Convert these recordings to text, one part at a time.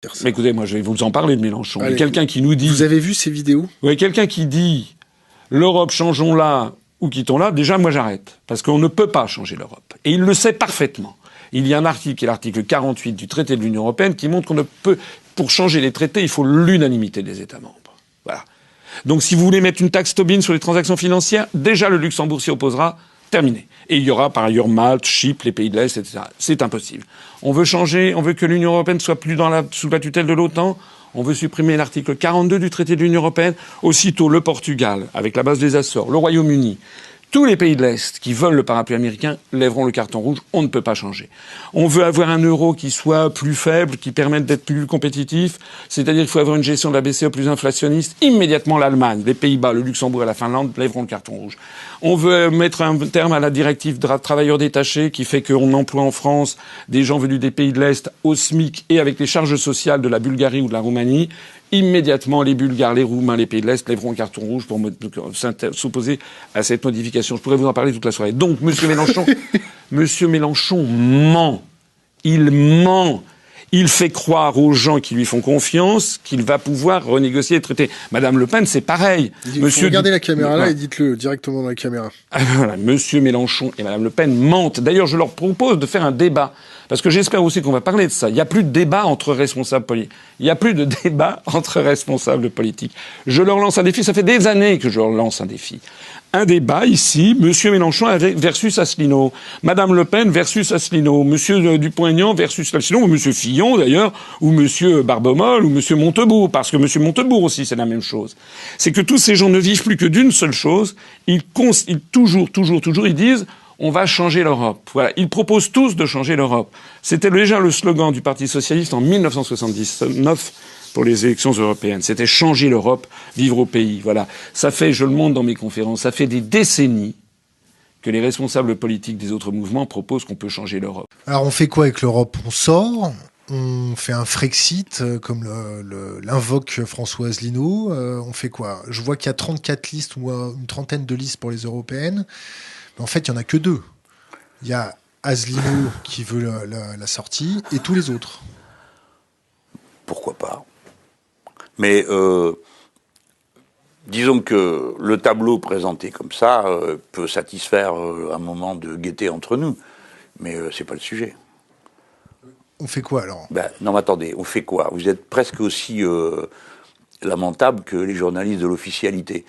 Mais écoutez, moi, je vais vous en parler de Mélenchon. Allez, quelqu'un qui nous dit... Vous avez vu ces vidéos? Oui, quelqu'un qui dit l'Europe, changeons-la ou quittons-la, déjà, moi, j'arrête. Parce qu'on ne peut pas changer l'Europe. Et il le sait parfaitement. Il y a un article, qui est l'article 48 du traité de l'Union européenne, qui montre qu'on ne peut... Pour changer les traités, il faut l'unanimité des États membres. Voilà. Donc, si vous voulez mettre une taxe Tobin sur les transactions financières, déjà, le Luxembourg s'y opposera. Terminé. Et il y aura par ailleurs Malte, Chypre, les pays de l'Est, etc. C'est impossible. On veut changer, on veut que l'Union européenne soit plus sous la tutelle de l'OTAN. On veut supprimer l'article 42 du traité de l'Union européenne. Aussitôt, le Portugal, avec la base des Açores, le Royaume-Uni, tous les pays de l'Est qui veulent le parapluie américain lèveront le carton rouge. On ne peut pas changer. On veut avoir un euro qui soit plus faible, qui permette d'être plus compétitif. C'est-à-dire qu'il faut avoir une gestion de la BCE plus inflationniste. Immédiatement, l'Allemagne, les Pays-Bas, le Luxembourg et la Finlande lèveront le carton rouge. On veut mettre un terme à la directive travailleurs détachés qui fait qu'on emploie en France des gens venus des pays de l'Est au SMIC et avec les charges sociales de la Bulgarie ou de la Roumanie. Immédiatement, les Bulgares, les Roumains, les pays de l'Est lèveront le carton rouge pour s'opposer à cette modification. Je pourrais vous en parler toute la soirée. Donc, Monsieur Mélenchon ment. Il ment. Il fait croire aux gens qui lui font confiance qu'il va pouvoir renégocier les traités. Madame Le Pen, c'est pareil. Regardez la caméra là et dites-le directement dans la caméra. Voilà, Monsieur Mélenchon et Madame Le Pen mentent. D'ailleurs, je leur propose de faire un débat. Parce que j'espère aussi qu'on va parler de ça. Il n'y a plus de débat entre responsables politiques. Il n'y a plus de débat entre responsables politiques. Je leur lance un défi. Ça fait des années que je leur lance un défi. Un débat ici, Monsieur Mélenchon versus Asselineau, Madame Le Pen versus Asselineau, Monsieur Dupont-Aignan versus Asselineau, ou Monsieur Fillon d'ailleurs, ou Monsieur Barbomol, ou Monsieur Montebourg, parce que Monsieur Montebourg aussi c'est la même chose. C'est que tous ces gens ne vivent plus que d'une seule chose. Ils toujours, ils disent on va changer l'Europe. Voilà, ils proposent tous de changer l'Europe. C'était déjà le slogan du Parti socialiste en 1979. Pour les élections européennes. C'était changer l'Europe, vivre au pays. Voilà. Ça fait, je le montre dans mes conférences, ça fait des décennies que les responsables politiques des autres mouvements proposent qu'on peut changer l'Europe. Alors on fait quoi avec l'Europe? On sort, on fait un Frexit, comme l'invoque François Asselineau. On fait quoi? Je vois qu'il y a 34 listes ou une trentaine de listes pour les européennes. Mais en fait, il n'y en a que 2. Il y a Asselineau qui veut la sortie et tous les autres. Pourquoi pas? Mais disons que le tableau présenté comme ça peut satisfaire un moment de gaieté entre nous, mais c'est pas le sujet. On fait quoi alors? Non, mais attendez, on fait quoi? Vous êtes presque aussi lamentable que les journalistes de l'officialité.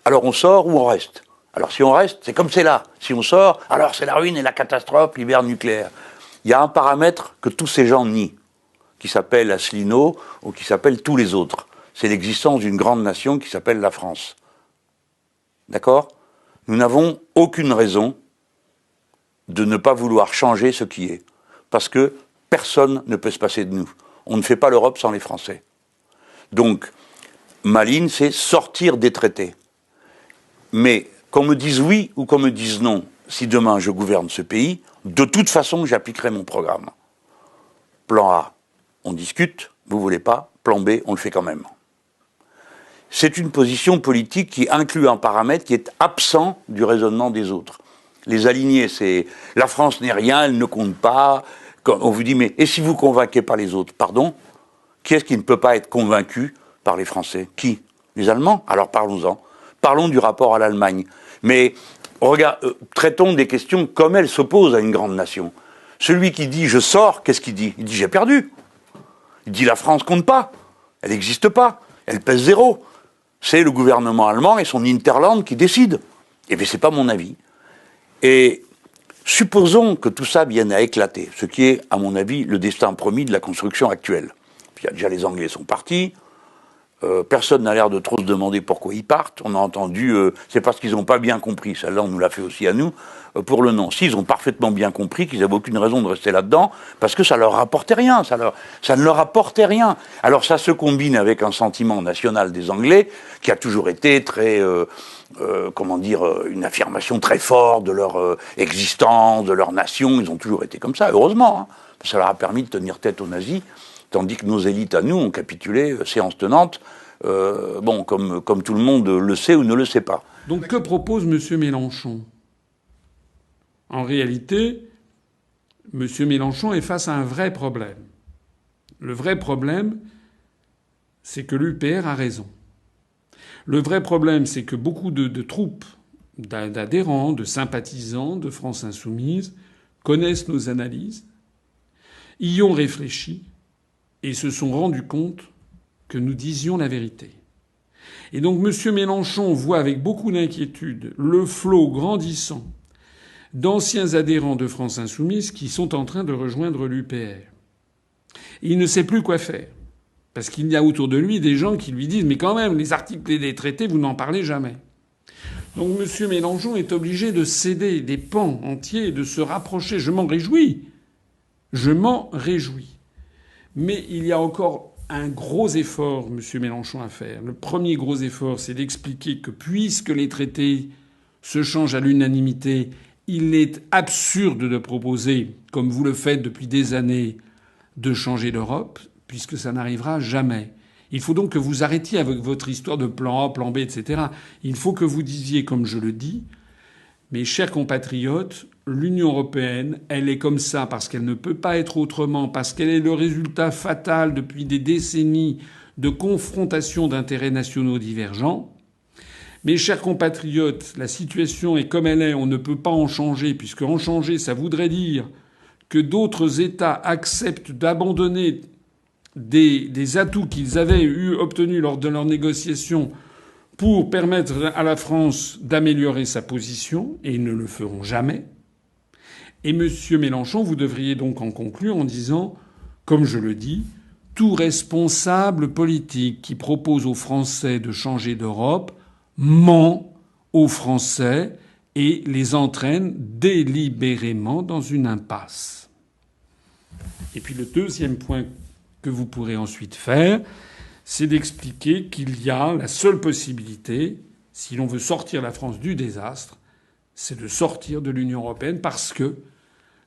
Alors on sort ou on reste? Alors si on reste, c'est comme c'est là. Si on sort, alors c'est la ruine et la catastrophe, l'hiver nucléaire. Il y a un paramètre que tous ces gens nient, qui s'appelle Asselineau ou qui s'appelle tous les autres. C'est l'existence d'une grande nation qui s'appelle la France. D'accord? Nous n'avons aucune raison de ne pas vouloir changer ce qui est. Parce que personne ne peut se passer de nous. On ne fait pas l'Europe sans les Français. Donc, ma ligne, c'est sortir des traités. Mais qu'on me dise oui ou qu'on me dise non, si demain je gouverne ce pays, de toute façon, j'appliquerai mon programme. Plan A, on discute, vous voulez pas, plan B, on le fait quand même. C'est une position politique qui inclut un paramètre qui est absent du raisonnement des autres. Les alignés, c'est la France n'est rien, elle ne compte pas. Quand on vous dit, mais et si vous convainquez pas les autres? Pardon? Qui est-ce qui ne peut pas être convaincu par les Français? Qui? Les Allemands? Alors parlons-en. Parlons du rapport à l'Allemagne. Mais traitons des questions comme elles s'opposent à une grande nation. Celui qui dit je sors, qu'est-ce qu'il dit? Il dit j'ai perdu. Il dit la France compte pas, elle n'existe pas, elle pèse 0. C'est le gouvernement allemand et son hinterland qui décident. Eh bien, c'est pas mon avis. Et supposons que tout ça vienne à éclater, ce qui est, à mon avis, le destin promis de la construction actuelle. Puis, déjà, les Anglais sont partis. Personne n'a l'air de trop se demander pourquoi ils partent. On a entendu, c'est parce qu'ils n'ont pas bien compris. Celle-là, on nous l'a fait aussi à nous, pour le non. Si, ils ont parfaitement bien compris qu'ils n'avaient aucune raison de rester là-dedans, parce que ça leur rapportait rien. Ça ne leur apportait rien. Alors ça se combine avec un sentiment national des Anglais, qui a toujours été très, une affirmation très forte de leur existence, de leur nation. Ils ont toujours été comme ça, heureusement. Hein. Ça leur a permis de tenir tête aux nazis. Tandis que nos élites à nous ont capitulé, séance tenante, comme tout le monde le sait ou ne le sait pas. Donc que propose M. Mélenchon? En réalité, M. Mélenchon est face à un vrai problème. Le vrai problème, c'est que l'UPR a raison. Le vrai problème, c'est que beaucoup de troupes, d'adhérents, de sympathisants de France Insoumise connaissent nos analyses, y ont réfléchi et se sont rendus compte que nous disions la vérité. Et donc M. Mélenchon voit avec beaucoup d'inquiétude le flot grandissant d'anciens adhérents de France Insoumise qui sont en train de rejoindre l'UPR. Il ne sait plus quoi faire. Parce qu'il y a autour de lui des gens qui lui disent « Mais quand même, les articles et les traités, vous n'en parlez jamais ». Donc M. Mélenchon est obligé de céder des pans entiers et de se rapprocher. Je m'en réjouis. Je m'en réjouis. Mais il y a encore un gros effort, M. Mélenchon, à faire. Le premier gros effort, c'est d'expliquer que puisque les traités se changent à l'unanimité, il est absurde de proposer, comme vous le faites depuis des années, de changer l'Europe, puisque ça n'arrivera jamais. Il faut donc que vous arrêtiez avec votre histoire de plan A, plan B, etc. Il faut que vous disiez, comme je le dis, mes chers compatriotes, l'Union européenne, elle est comme ça parce qu'elle ne peut pas être autrement, parce qu'elle est le résultat fatal depuis des décennies de confrontation d'intérêts nationaux divergents. Mes chers compatriotes, la situation est comme elle est, on ne peut pas en changer, puisque en changer, ça voudrait dire que d'autres États acceptent d'abandonner des atouts qu'ils avaient obtenus lors de leurs négociations pour permettre à la France d'améliorer sa position, et ils ne le feront jamais. Et Monsieur Mélenchon, vous devriez donc en conclure en disant, comme je le dis, tout responsable politique qui propose aux Français de changer d'Europe ment aux Français et les entraîne délibérément dans une impasse. Et puis le deuxième point que vous pourrez ensuite faire, c'est d'expliquer qu'il y a la seule possibilité, si l'on veut sortir la France du désastre, c'est de sortir de l'Union européenne parce que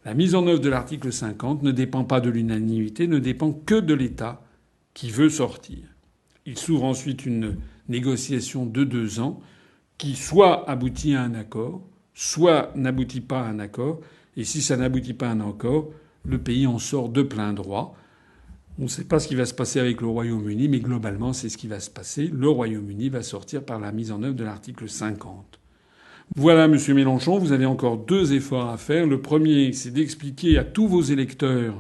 la mise en œuvre de l'article 50 ne dépend pas de l'unanimité, ne dépend que de l'État qui veut sortir. Il s'ouvre ensuite une négociation de 2 ans qui soit aboutit à un accord, soit n'aboutit pas à un accord. Et si ça n'aboutit pas à un accord, le pays en sort de plein droit. On ne sait pas ce qui va se passer avec le Royaume-Uni, mais globalement, c'est ce qui va se passer. Le Royaume-Uni va sortir par la mise en œuvre de l'article 50. Voilà, Monsieur Mélenchon, vous avez encore 2 efforts à faire. Le premier, c'est d'expliquer à tous vos électeurs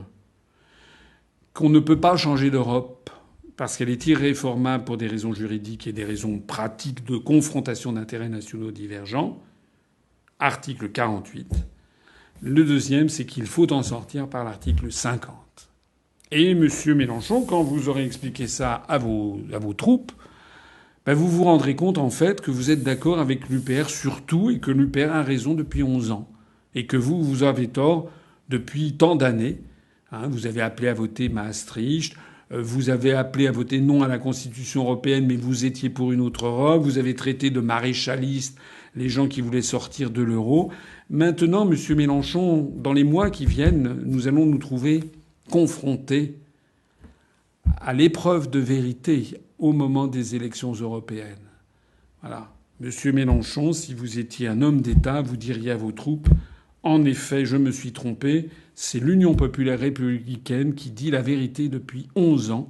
qu'on ne peut pas changer d'Europe parce qu'elle est irréformable pour des raisons juridiques et des raisons pratiques de confrontation d'intérêts nationaux divergents. Article 48. Le deuxième, c'est qu'il faut en sortir par l'article 50. Et Monsieur Mélenchon, quand vous aurez expliqué ça à vos troupes, vous vous rendrez compte, en fait, que vous êtes d'accord avec l'UPR sur tout et que l'UPR a raison depuis 11 ans. Et que vous avez tort depuis tant d'années. Vous avez appelé à voter Maastricht. Vous avez appelé à voter non à la Constitution européenne, mais vous étiez pour une autre Europe. Vous avez traité de maréchalistes les gens qui voulaient sortir de l'euro. Maintenant, Monsieur Mélenchon, dans les mois qui viennent, nous allons nous trouver confrontés à l'épreuve de vérité au moment des élections européennes. Voilà. Monsieur Mélenchon, si vous étiez un homme d'État, vous diriez à vos troupes « En effet, je me suis trompé. C'est l'Union populaire républicaine qui dit la vérité depuis 11 ans.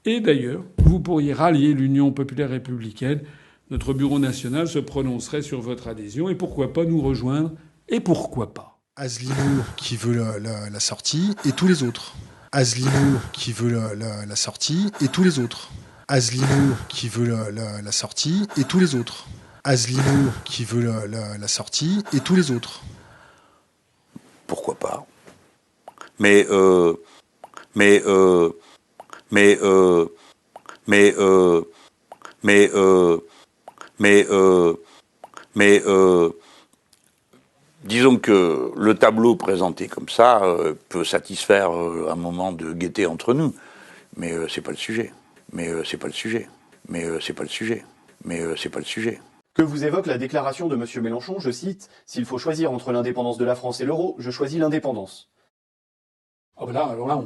Et d'ailleurs, vous pourriez rallier l'Union populaire républicaine. Notre bureau national se prononcerait sur votre adhésion. Et pourquoi pas nous rejoindre? Et pourquoi pas ?» Asselineau qui veut la sortie et tous les autres. Asselineau qui veut la sortie et tous les autres. Asselineau qui veut la sortie et tous les autres. Asselineau qui veut la sortie et tous les autres. Pourquoi pas? Disons que le tableau présenté comme ça peut satisfaire un moment de gaieté entre nous, mais c'est pas le sujet. C'est pas le sujet. Que vous évoque la déclaration de M. Mélenchon, je cite « S'il faut choisir entre l'indépendance de la France et l'euro, je choisis l'indépendance ». Alors là,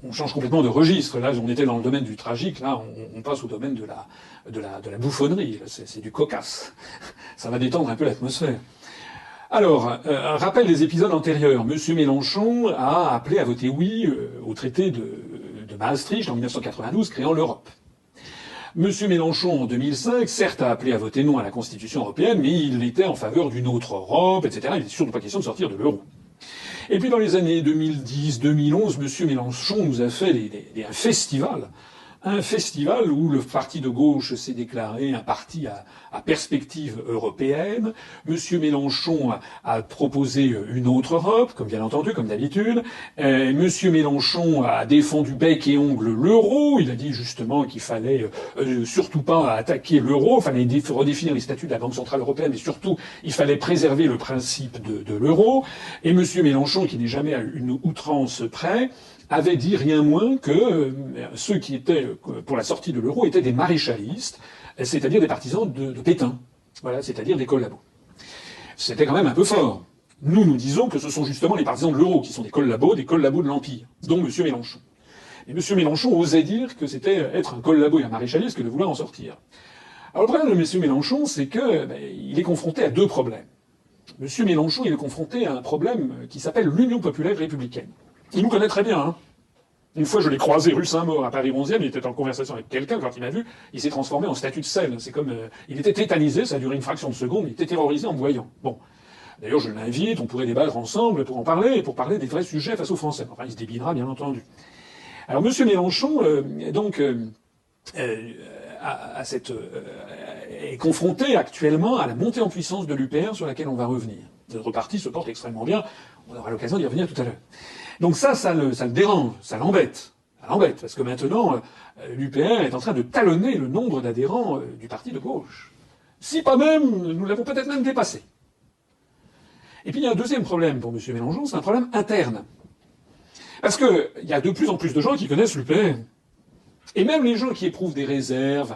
on change complètement de registre. Là, on était dans le domaine du tragique. Là, on passe au domaine de la bouffonnerie. C'est du cocasse. Ça va détendre un peu l'atmosphère. Alors, rappel des épisodes antérieurs. Monsieur Mélenchon a appelé à voter oui au traité Maastricht en 1992 créant l'Europe. Monsieur Mélenchon, en 2005, certes a appelé à voter non à la Constitution européenne, mais il était en faveur d'une autre Europe, etc. Il n'était surtout pas question de sortir de l'euro. Et puis dans les années 2010-2011, Monsieur Mélenchon nous a fait un festival où le parti de gauche s'est déclaré un parti à perspective européenne. Monsieur Mélenchon a proposé une autre Europe, comme bien entendu, comme d'habitude. Monsieur Mélenchon a défendu bec et ongle l'euro. Il a dit justement qu'il fallait surtout pas attaquer l'euro, il fallait redéfinir les statuts de la Banque centrale européenne, mais surtout il fallait préserver le principe de l'euro. Et Monsieur Mélenchon, qui n'est jamais à une outrance près, avait dit rien moins que ceux qui étaient pour la sortie de l'euro étaient des maréchalistes, c'est-à-dire des partisans de Pétain, voilà, c'est-à-dire des collabos. C'était quand même un peu fort. Nous disons que ce sont justement les partisans de l'euro qui sont des collabos de l'Empire, dont M. Mélenchon. Et M. Mélenchon osait dire que c'était être un collabo et un maréchaliste que de vouloir en sortir. Alors le problème de M. Mélenchon, c'est que il est confronté à deux problèmes. M. Mélenchon, il est confronté à un problème qui s'appelle l'Union populaire républicaine. Il nous connaît très bien, hein. Une fois, je l'ai croisé rue Saint-Maur, à Paris 11e, il était en conversation avec quelqu'un, quand il m'a vu, il s'est transformé en statue de sel. C'est comme, il était tétanisé, ça a duré une fraction de seconde, il était terrorisé en me voyant. Bon. D'ailleurs, je l'invite, on pourrait débattre ensemble pour en parler, et pour parler des vrais sujets face aux Français. Enfin, il se débinera, bien entendu. Alors, Monsieur Mélenchon, est confronté actuellement à la montée en puissance de l'UPR sur laquelle on va revenir. Notre parti se porte extrêmement bien, on aura l'occasion d'y revenir tout à l'heure. Donc ça le dérange, ça l'embête. Ça l'embête, parce que maintenant, l'UPR est en train de talonner le nombre d'adhérents du parti de gauche. Si pas même, nous l'avons peut-être même dépassé. Et puis il y a un deuxième problème pour M. Mélenchon, c'est un problème interne. Parce que il y a de plus en plus de gens qui connaissent l'UPR. Et même les gens qui éprouvent des réserves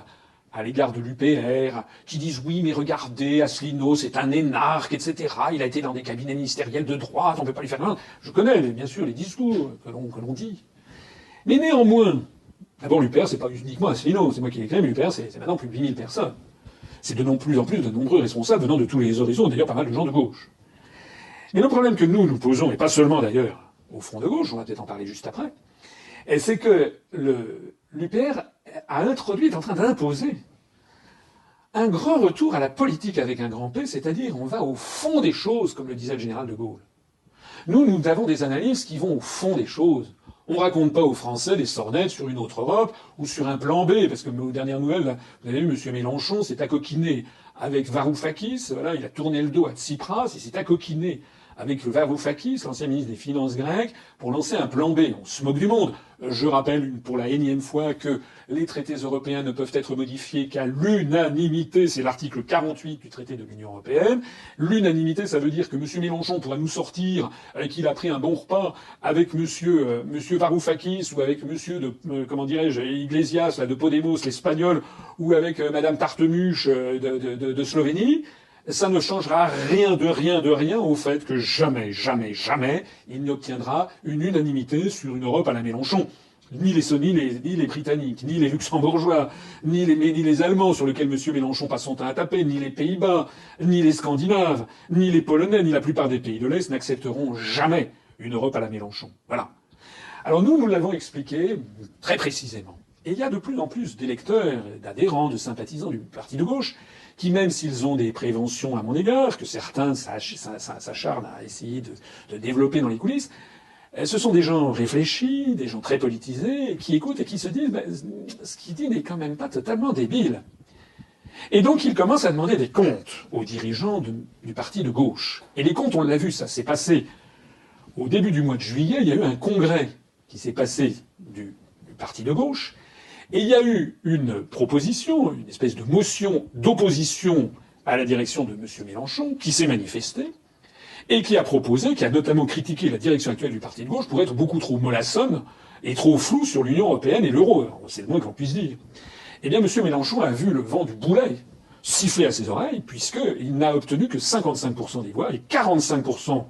à l'égard de l'UPR, qui disent oui, mais regardez, Asselineau, c'est un énarque, etc. Il a été dans des cabinets ministériels de droite, on ne peut pas lui faire rien. Je connais, bien sûr, les discours que l'on dit. Mais néanmoins, d'abord, l'UPR, c'est pas uniquement Asselineau, c'est moi qui l'ai créé, mais l'UPR, c'est maintenant plus de 8000 personnes. C'est de plus en plus de nombreux responsables venant de tous les horizons, d'ailleurs pas mal de gens de gauche. Mais le problème que nous posons, et pas seulement d'ailleurs au front de gauche, on va peut-être en parler juste après, c'est que l'UPR est en train d'imposer un grand retour à la politique avec un grand P, c'est-à-dire on va au fond des choses, comme le disait le général de Gaulle. Nous avons des analyses qui vont au fond des choses. On raconte pas aux Français des sornettes sur une autre Europe ou sur un plan B, parce que aux dernières nouvelles, là, vous avez vu, M. Mélenchon s'est accoquiné avec Varoufakis, voilà, il a tourné le dos à Tsipras, il s'est accoquiné avec le Varoufakis, l'ancien ministre des Finances grec, pour lancer un plan B. On se moque du monde. Je rappelle pour la énième fois que les traités européens ne peuvent être modifiés qu'à l'unanimité. C'est l'article 48 du traité de l'Union européenne. L'unanimité, ça veut dire que M. Mélenchon pourra nous sortir qu'il a pris un bon repas avec monsieur Varoufakis ou avec monsieur Iglesias, là, de Podemos, l'espagnol, ou avec madame Tartemuche de Slovénie. Ça ne changera rien au fait que jamais il n'obtiendra une unanimité sur une Europe à la Mélenchon. Ni les Britanniques, ni les Luxembourgeois, ni les Allemands sur lesquels M. Mélenchon passe son temps à taper, ni les Pays-Bas, ni les Scandinaves, ni les Polonais, ni la plupart des pays de l'Est n'accepteront jamais une Europe à la Mélenchon. Voilà. Alors nous l'avons expliqué très précisément. Et il y a de plus en plus d'électeurs, d'adhérents, de sympathisants du parti de gauche qui, même s'ils ont des préventions à mon égard, que certains s'acharnent à essayer de développer dans les coulisses, ce sont des gens réfléchis, des gens très politisés, qui écoutent et qui se disent ce qu'il dit n'est quand même pas totalement débile. Et donc ils commencent à demander des comptes aux dirigeants du parti de gauche. Et les comptes, on l'a vu, ça s'est passé au début du mois de juillet, il y a eu un congrès qui s'est passé du parti de gauche, et il y a eu une proposition, une espèce de motion d'opposition à la direction de M. Mélenchon, qui s'est manifestée, et qui a proposé, qui a notamment critiqué la direction actuelle du parti de gauche pour être beaucoup trop mollassonne et trop floue sur l'Union européenne et l'euro. C'est le moins qu'on puisse dire. Eh bien, M. Mélenchon a vu le vent du boulet siffler à ses oreilles, puisqu'il n'a obtenu que 55% des voix, et 45%,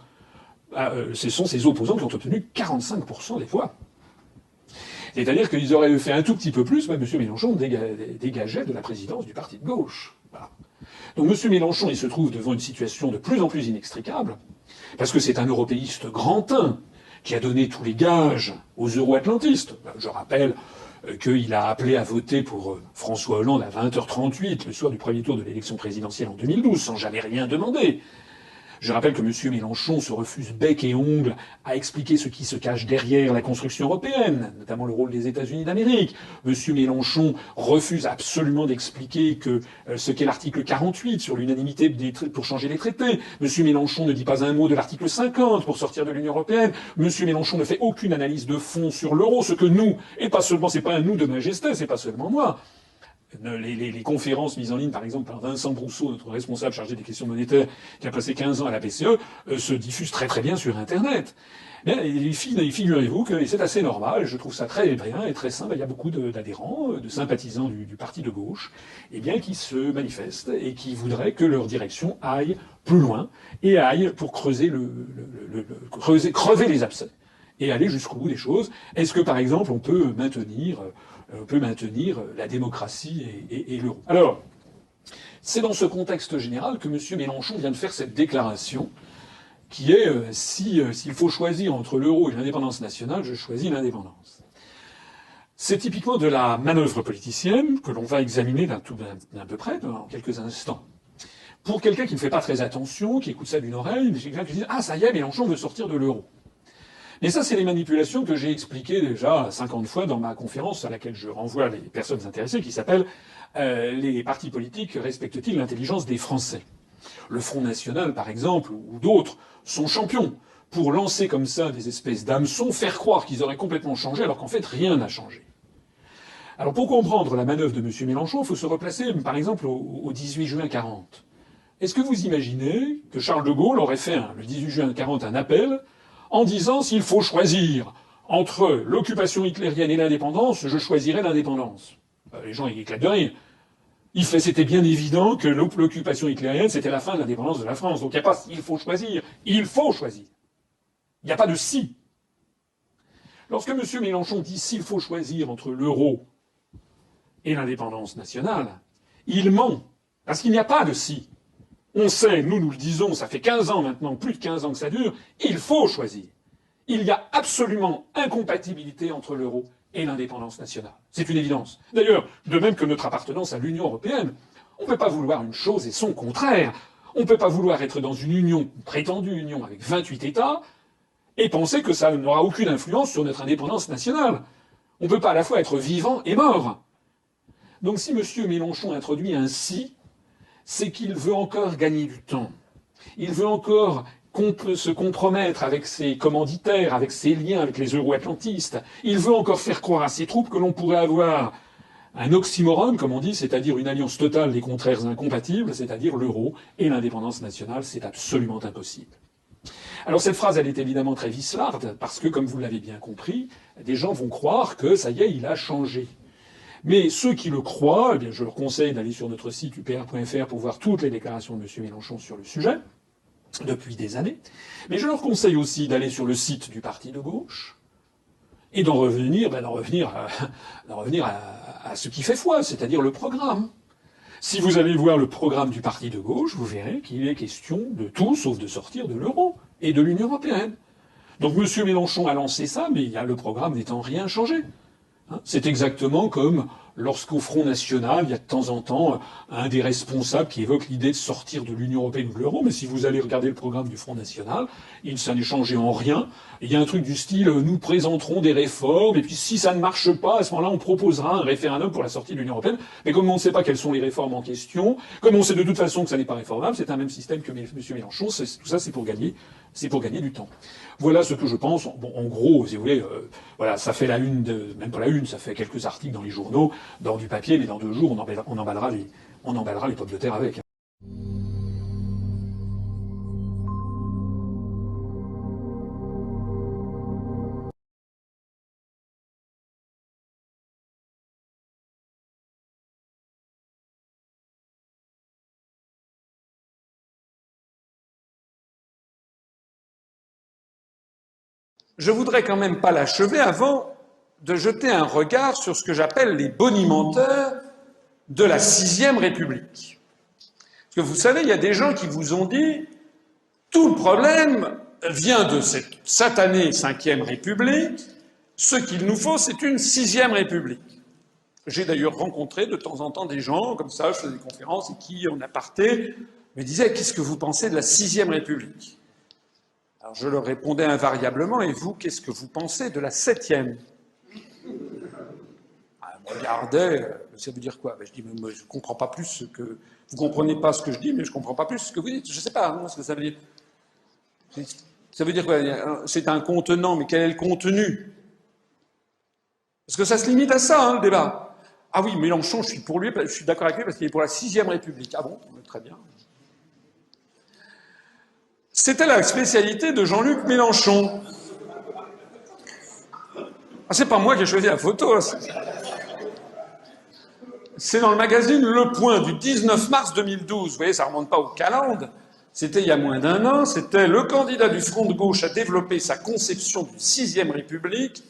ce sont ses opposants qui ont obtenu 45% des voix. C'est-à-dire qu'ils auraient fait un tout petit peu plus, M. Mélenchon dégageait de la présidence du parti de gauche. Voilà. Donc M. Mélenchon, il se trouve devant une situation de plus en plus inextricable, parce que c'est un européiste grand-teint, qui a donné tous les gages aux euro-atlantistes. Je rappelle qu'il a appelé à voter pour François Hollande à 20h38, le soir du premier tour de l'élection présidentielle en 2012, sans jamais rien demander. Je rappelle que M. Mélenchon se refuse bec et ongle à expliquer ce qui se cache derrière la construction européenne, notamment le rôle des États-Unis d'Amérique. M. Mélenchon refuse absolument d'expliquer ce qu'est l'article 48 sur l'unanimité pour changer les traités. M. Mélenchon ne dit pas un mot de l'article 50 pour sortir de l'Union européenne. M. Mélenchon ne fait aucune analyse de fond sur l'euro, ce que nous, et pas seulement, c'est pas un nous de majesté, c'est pas seulement moi. Les conférences mises en ligne, par exemple, par Vincent Brousseau, notre responsable chargé des questions monétaires, qui a passé 15 ans à la BCE, se diffusent très très bien sur Internet. Mais figurez-vous que c'est assez normal, je trouve ça très bien et très simple. Il y a beaucoup d'adhérents, de sympathisants du parti de gauche, qui se manifestent et qui voudraient que leur direction aille plus loin et aille pour creuser crever les abcès et aller jusqu'au bout des choses. Est-ce que, par exemple, on peut maintenir la démocratie et l'euro? Alors, c'est dans ce contexte général que M. Mélenchon vient de faire cette déclaration qui est s'il faut choisir entre l'euro et l'indépendance nationale, je choisis l'indépendance. C'est typiquement de la manœuvre politicienne que l'on va examiner d'un peu près dans quelques instants. Pour quelqu'un qui ne fait pas très attention, qui écoute ça d'une oreille, quelqu'un qui dit « Ah, ça y est, Mélenchon veut sortir de l'euro ». Mais ça, c'est les manipulations que j'ai expliquées déjà 50 fois dans ma conférence à laquelle je renvoie les personnes intéressées, qui s'appelle les partis politiques respectent-ils l'intelligence des Français? Le Front National, par exemple, ou d'autres, sont champions pour lancer comme ça des espèces d'hameçons, faire croire qu'ils auraient complètement changé, alors qu'en fait, rien n'a changé. Alors, pour comprendre la manœuvre de M. Mélenchon, il faut se replacer, par exemple, au 18 juin 40. Est-ce que vous imaginez que Charles de Gaulle aurait fait, le 18 juin 40, un appel en disant s'il faut choisir entre l'occupation hitlérienne et l'indépendance, je choisirais l'indépendance? Les gens, ils éclatent de rire. C'était bien évident que l'occupation hitlérienne, c'était la fin de l'indépendance de la France. Donc il n'y a pas s'il faut choisir. Il faut choisir. Il n'y a pas de si. Lorsque M. Mélenchon dit s'il faut choisir entre l'euro et l'indépendance nationale, il ment. Parce qu'il n'y a pas de si. On sait, nous le disons, ça fait 15 ans maintenant, plus de 15 ans que ça dure, il faut choisir. Il y a absolument incompatibilité entre l'euro et l'indépendance nationale. C'est une évidence. D'ailleurs, de même que notre appartenance à l'Union européenne, on ne peut pas vouloir une chose et son contraire. On ne peut pas vouloir être dans une union, une prétendue union avec 28 États, et penser que ça n'aura aucune influence sur notre indépendance nationale. On ne peut pas à la fois être vivant et mort. Donc si M. Mélenchon introduit un si, c'est qu'il veut encore gagner du temps. Il veut encore se compromettre avec ses commanditaires, avec ses liens avec les euro-atlantistes. Il veut encore faire croire à ses troupes que l'on pourrait avoir un oxymorone, comme on dit, c'est-à-dire une alliance totale des contraires incompatibles, c'est-à-dire l'euro et l'indépendance nationale. C'est absolument impossible. Alors cette phrase, elle est évidemment très vicelarde, parce que, comme vous l'avez bien compris, des gens vont croire que, ça y est, il a changé. Mais ceux qui le croient, je leur conseille d'aller sur notre site upr.fr pour voir toutes les déclarations de M. Mélenchon sur le sujet, depuis des années. Mais je leur conseille aussi d'aller sur le site du parti de gauche et d'en revenir à ce qui fait foi, c'est-à-dire le programme. Si vous allez voir le programme du parti de gauche, vous verrez qu'il est question de tout sauf de sortir de l'euro et de l'Union européenne. Donc M. Mélenchon a lancé ça, mais le programme n'étant rien changé. C'est exactement comme lorsqu'au Front National, il y a de temps en temps un des responsables qui évoque l'idée de sortir de l'Union européenne ou de l'euro, mais si vous allez regarder le programme du Front National, ça n'est changé en rien. Il y a un truc du style, nous présenterons des réformes, et puis si ça ne marche pas, à ce moment-là, on proposera un référendum pour la sortie de l'Union européenne. Mais comme on ne sait pas quelles sont les réformes en question, comme on sait de toute façon que ça n'est pas réformable, c'est un même système que M. Mélenchon, tout ça c'est pour gagner du temps. Voilà ce que je pense. Bon, en gros, si vous voulez, voilà, ça fait la une même pas la une, ça fait quelques articles dans les journaux, dans du papier, mais dans 2 jours, on emballera les pommes de terre avec. Je voudrais quand même pas l'achever avant de jeter un regard sur ce que j'appelle les bonimenteurs de la 6e République. Parce que vous savez, il y a des gens qui vous ont dit « Tout le problème, vient de cette satanée 5e République. Ce qu'il nous faut, c'est une 6e République. J'ai d'ailleurs rencontré de temps en temps des gens, comme ça, je faisais des conférences, et qui, en aparté, me disaient « Qu'est-ce que vous pensez de la 6e République ?» Alors je leur répondais invariablement « Et vous, qu'est-ce que vous pensez de la 7e ?» Ils me regardaient, ça veut dire quoi? Je dis « Mais je ne comprends pas plus ce que... Vous ne comprenez pas ce que je dis, mais je ne comprends pas plus ce que vous dites. Je ne sais pas ce que ça veut dire. » Ça veut dire quoi? C'est un contenant, mais quel est le contenu? Parce que ça se limite à ça, le débat. Ah oui, Mélenchon, je suis pour lui, je suis d'accord avec lui parce qu'il est pour la 6e République. Ah bon? Très bien. C'était la spécialité de Jean-Luc Mélenchon. Ah, c'est pas moi qui ai choisi la photo. C'est dans le magazine Le Point du 19 mars 2012. Vous voyez, ça remonte pas au calende. C'était il y a moins d'un an. C'était le candidat du Front de gauche à développer sa conception d'une 6e République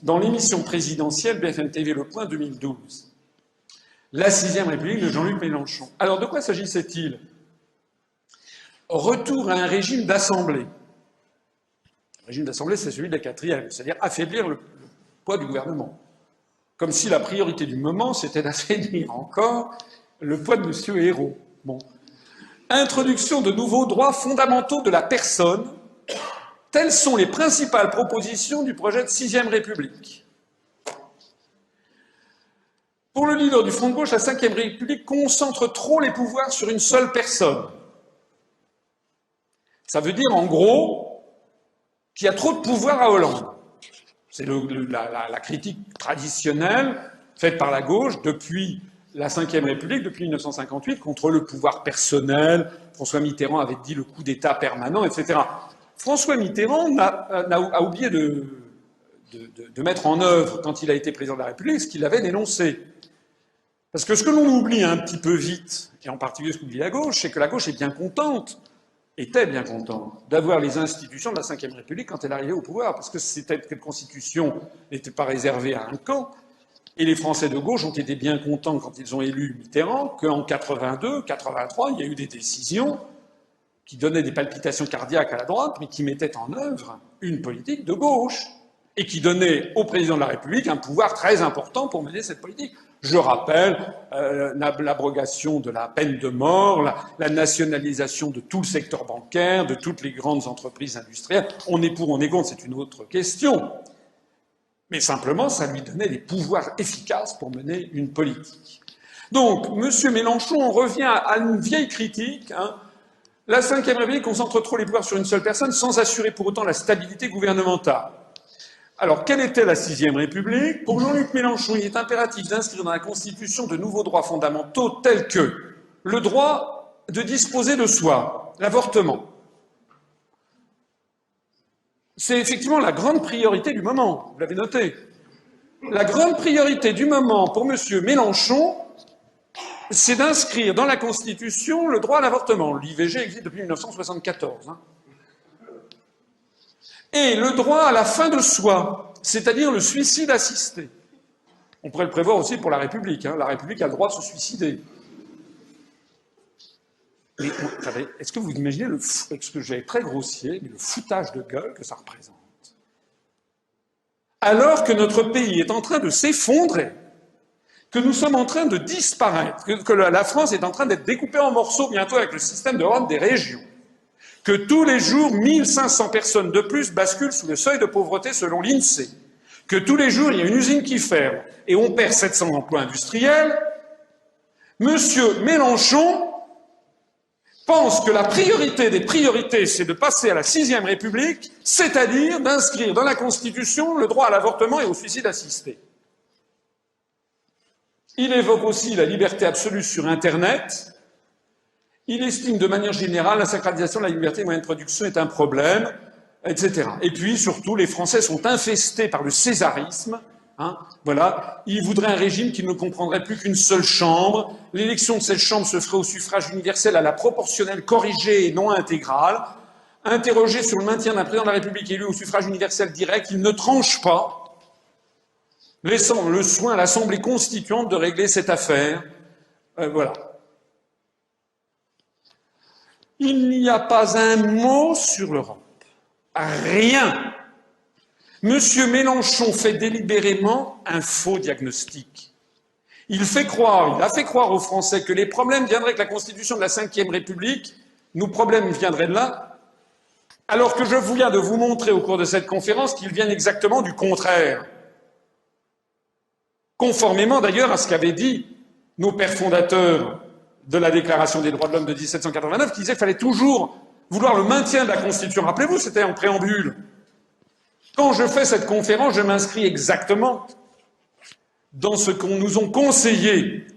dans l'émission présidentielle BFM TV Le Point 2012. La 6e République de Jean-Luc Mélenchon. Alors, de quoi s'agissait-il? Retour à un régime d'assemblée. Le régime d'assemblée, c'est celui de la 4e, c'est-à-dire affaiblir le poids du gouvernement. Comme si la priorité du moment, c'était d'affaiblir encore le poids de M. Ayrault. Bon. Introduction de nouveaux droits fondamentaux de la personne. Telles sont les principales propositions du projet de 6e République. Pour le leader du Front de gauche, la 5e République concentre trop les pouvoirs sur une seule personne. Ça veut dire, en gros, qu'il y a trop de pouvoir à Hollande. C'est la critique traditionnelle faite par la gauche depuis la Ve République, depuis 1958, contre le pouvoir personnel. François Mitterrand avait dit le coup d'État permanent, etc. François Mitterrand a oublié de mettre en œuvre, quand il a été président de la République, ce qu'il avait dénoncé. Parce que ce que l'on oublie un petit peu vite, et en particulier ce qu'oublie la gauche, c'est que la gauche est bien contente, était bien contente, d'avoir les institutions de la Ve République quand elle arrivait au pouvoir, parce que cette constitution n'était pas réservée à un camp, et les Français de gauche ont été bien contents quand ils ont élu Mitterrand, qu'en 82, 83, il y a eu des décisions qui donnaient des palpitations cardiaques à la droite, mais qui mettaient en œuvre une politique de gauche, et qui donnaient au président de la République un pouvoir très important pour mener cette politique. Je rappelle l'abrogation de la peine de mort, la nationalisation de tout le secteur bancaire, de toutes les grandes entreprises industrielles. On est pour, on est contre, c'est une autre question. Mais simplement, ça lui donnait des pouvoirs efficaces pour mener une politique. Donc, M. Mélenchon revient à une vieille critique. La Ve République concentre trop les pouvoirs sur une seule personne sans assurer pour autant la stabilité gouvernementale. Alors, quelle était la 6e République? Pour Jean-Luc Mélenchon, il est impératif d'inscrire dans la Constitution de nouveaux droits fondamentaux tels que le droit de disposer de soi, l'avortement. C'est effectivement la grande priorité du moment, vous l'avez noté. La grande priorité du moment pour M. Mélenchon, c'est d'inscrire dans la Constitution le droit à l'avortement. L'IVG existe depuis 1974. Et le droit à la fin de soi, c'est-à-dire le suicide assisté. On pourrait le prévoir aussi pour la République. La République a le droit de se suicider. Mais, est-ce que vous imaginez, ce que j'ai très grossier, mais le foutage de gueule que ça représente? Alors que notre pays est en train de s'effondrer, que nous sommes en train de disparaître, que la France est en train d'être découpée en morceaux bientôt avec le système de rente des régions, que tous les jours, 1500 personnes de plus basculent sous le seuil de pauvreté selon l'INSEE, que tous les jours, il y a une usine qui ferme et on perd 700 emplois industriels, M. Mélenchon pense que la priorité des priorités, c'est de passer à la 6e République, c'est-à-dire d'inscrire dans la Constitution le droit à l'avortement et au suicide assisté. Il évoque aussi la liberté absolue sur Internet. Il estime de manière générale la sacralisation de la liberté des moyens de production est un problème, etc. Et puis, surtout, les Français sont infestés par le césarisme. Voilà. Ils voudraient un régime qui ne comprendrait plus qu'une seule chambre. L'élection de cette chambre se ferait au suffrage universel à la proportionnelle corrigée et non intégrale. Interrogé sur le maintien d'un président de la République élu au suffrage universel direct, il ne tranche pas, laissant le soin à l'Assemblée constituante de régler cette affaire. Voilà. Il n'y a pas un mot sur l'Europe. Rien. Monsieur Mélenchon fait délibérément un faux diagnostic. Il a fait croire aux Français que les problèmes viendraient avec la Constitution de la Ve République, nos problèmes viendraient de là, alors que je viens de vous montrer au cours de cette conférence qu'ils viennent exactement du contraire. Conformément d'ailleurs à ce qu'avaient dit nos pères fondateurs de la Déclaration des droits de l'homme de 1789, qui disaient qu'il fallait toujours vouloir le maintien de la Constitution. Rappelez-vous, c'était en préambule. Quand je fais cette conférence, je m'inscris exactement dans ce qu'on nous ont conseillé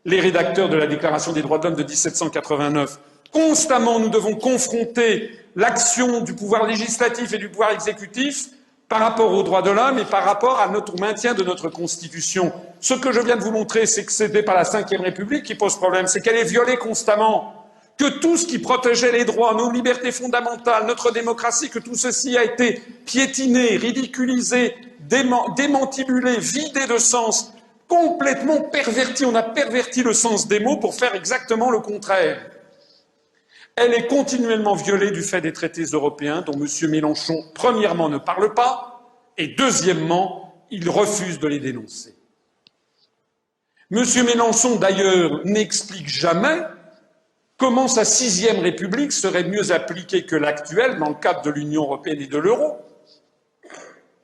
les rédacteurs de la Déclaration des droits de l'homme de 1789. Constamment, nous devons confronter l'action du pouvoir législatif et du pouvoir exécutif par rapport aux droits de l'homme et par rapport à notre maintien de notre Constitution. Ce que je viens de vous montrer, c'est que ce n'est pas la Ve République qui pose problème, c'est qu'elle est violée constamment, que tout ce qui protégeait les droits, nos libertés fondamentales, notre démocratie, que tout ceci a été piétiné, ridiculisé, démantibulé, vidé de sens, complètement perverti. On a perverti le sens des mots pour faire exactement le contraire. Elle est continuellement violée du fait des traités européens dont M. Mélenchon, premièrement, ne parle pas et deuxièmement, il refuse de les dénoncer. M. Mélenchon, d'ailleurs, n'explique jamais comment sa 6e République serait mieux appliquée que l'actuelle dans le cadre de l'Union européenne et de l'euro.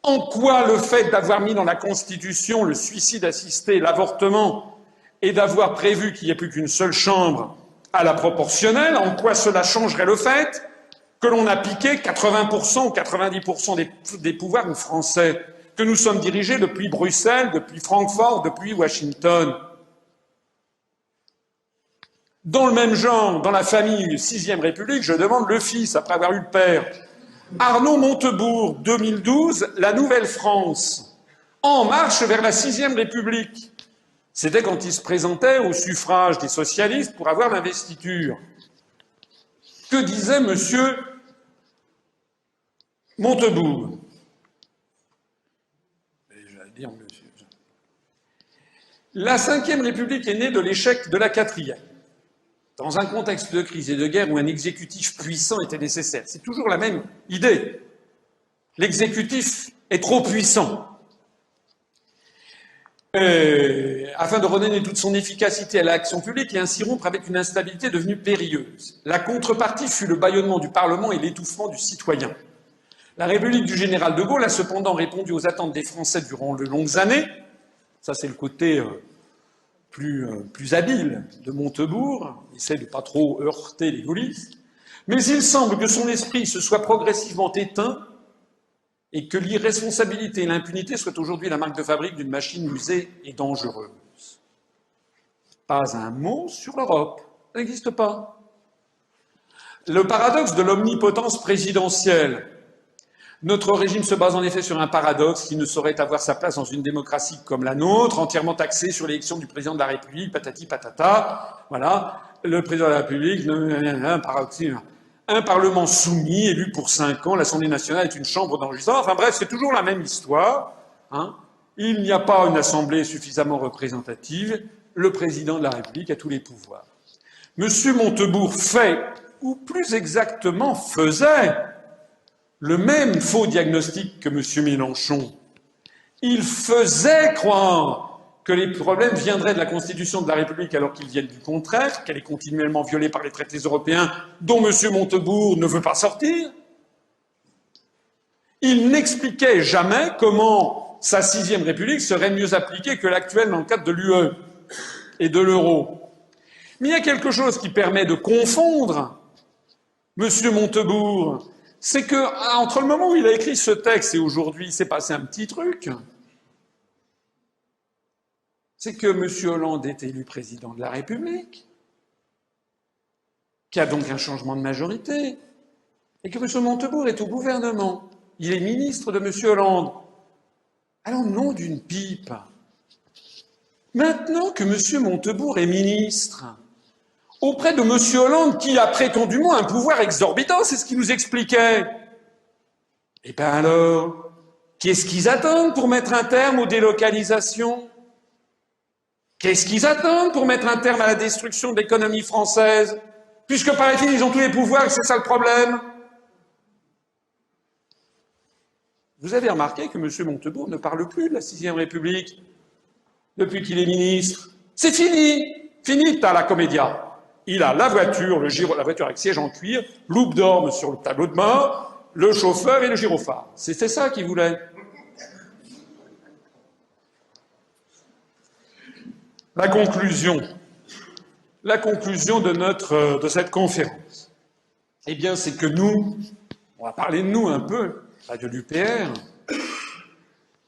En quoi le fait d'avoir mis dans la Constitution le suicide assisté, l'avortement, et d'avoir prévu qu'il n'y ait plus qu'une seule chambre à la proportionnelle, en quoi cela changerait le fait que l'on a piqué 80% ou 90% des pouvoirs aux Français, que nous sommes dirigés depuis Bruxelles, depuis Francfort, depuis Washington. Dans le même genre, dans la famille 6e République, je demande le fils, après avoir eu le père. Arnaud Montebourg, 2012, la Nouvelle-France, en marche vers la 6e République. C'était quand il se présentait au suffrage des socialistes pour avoir l'investiture. Que disait monsieur Montebourg? J'allais dire monsieur. La 5e République est née de l'échec de la 4e, dans un contexte de crise et de guerre où un exécutif puissant était nécessaire. C'est toujours la même idée. L'exécutif est trop puissant. Afin de redonner toute son efficacité à l'action publique et ainsi rompre avec une instabilité devenue périlleuse. La contrepartie fut le bâillonnement du Parlement et l'étouffement du citoyen. La République du général de Gaulle a cependant répondu aux attentes des Français durant de longues années. Ça, c'est le côté plus habile de Montebourg. Il essaie de pas trop heurter les gaullistes. Mais il semble que son esprit se soit progressivement éteint et que l'irresponsabilité et l'impunité soient aujourd'hui la marque de fabrique d'une machine usée et dangereuse. Pas un mot sur l'Europe. Ça n'existe pas. Le paradoxe de l'omnipotence présidentielle. Notre régime se base en effet sur un paradoxe qui ne saurait avoir sa place dans une démocratie comme la nôtre, entièrement axée sur l'élection du président de la République, patati patata. Voilà. Le président de la République, un Parlement soumis, élu pour 5 ans, l'Assemblée nationale est une chambre d'enregistrement. Enfin bref, c'est toujours la même histoire. Il n'y a pas une Assemblée suffisamment représentative. Le président de la République a tous les pouvoirs. Monsieur Montebourg fait, ou plus exactement faisait, le même faux diagnostic que monsieur Mélenchon. Il faisait croire que les problèmes viendraient de la Constitution de la République alors qu'ils viennent du contraire, qu'elle est continuellement violée par les traités européens dont M. Montebourg ne veut pas sortir. Il n'expliquait jamais comment sa 6e République serait mieux appliquée que l'actuelle dans le cadre de l'UE et de l'euro. Mais il y a quelque chose qui permet de confondre M. Montebourg, c'est que entre le moment où il a écrit ce texte et aujourd'hui, il s'est passé un petit truc. C'est que M. Hollande est élu président de la République, qu'il y a donc un changement de majorité, et que M. Montebourg est au gouvernement. Il est ministre de M. Hollande. Alors, nom d'une pipe. Maintenant que M. Montebourg est ministre, auprès de M. Hollande, qui a prétendument un pouvoir exorbitant, c'est ce qu'il nous expliquait. Eh bien alors, qu'est-ce qu'ils attendent pour mettre un terme aux délocalisations ? Qu'est-ce qu'ils attendent pour mettre un terme à la destruction de l'économie française? Puisque, paraît-il, ils ont tous les pouvoirs et c'est ça le problème. Vous avez remarqué que M. Montebourg ne parle plus de la 6e République depuis qu'il est ministre. C'est fini. Finita la commedia. Il a la voiture, la voiture avec siège en cuir, loupe d'orme sur le tableau de bord, le chauffeur et le gyrophare. C'était ça qu'il voulait. La conclusion de cette conférence, eh bien, c'est que nous, on va parler de nous un peu, pas de l'UPR,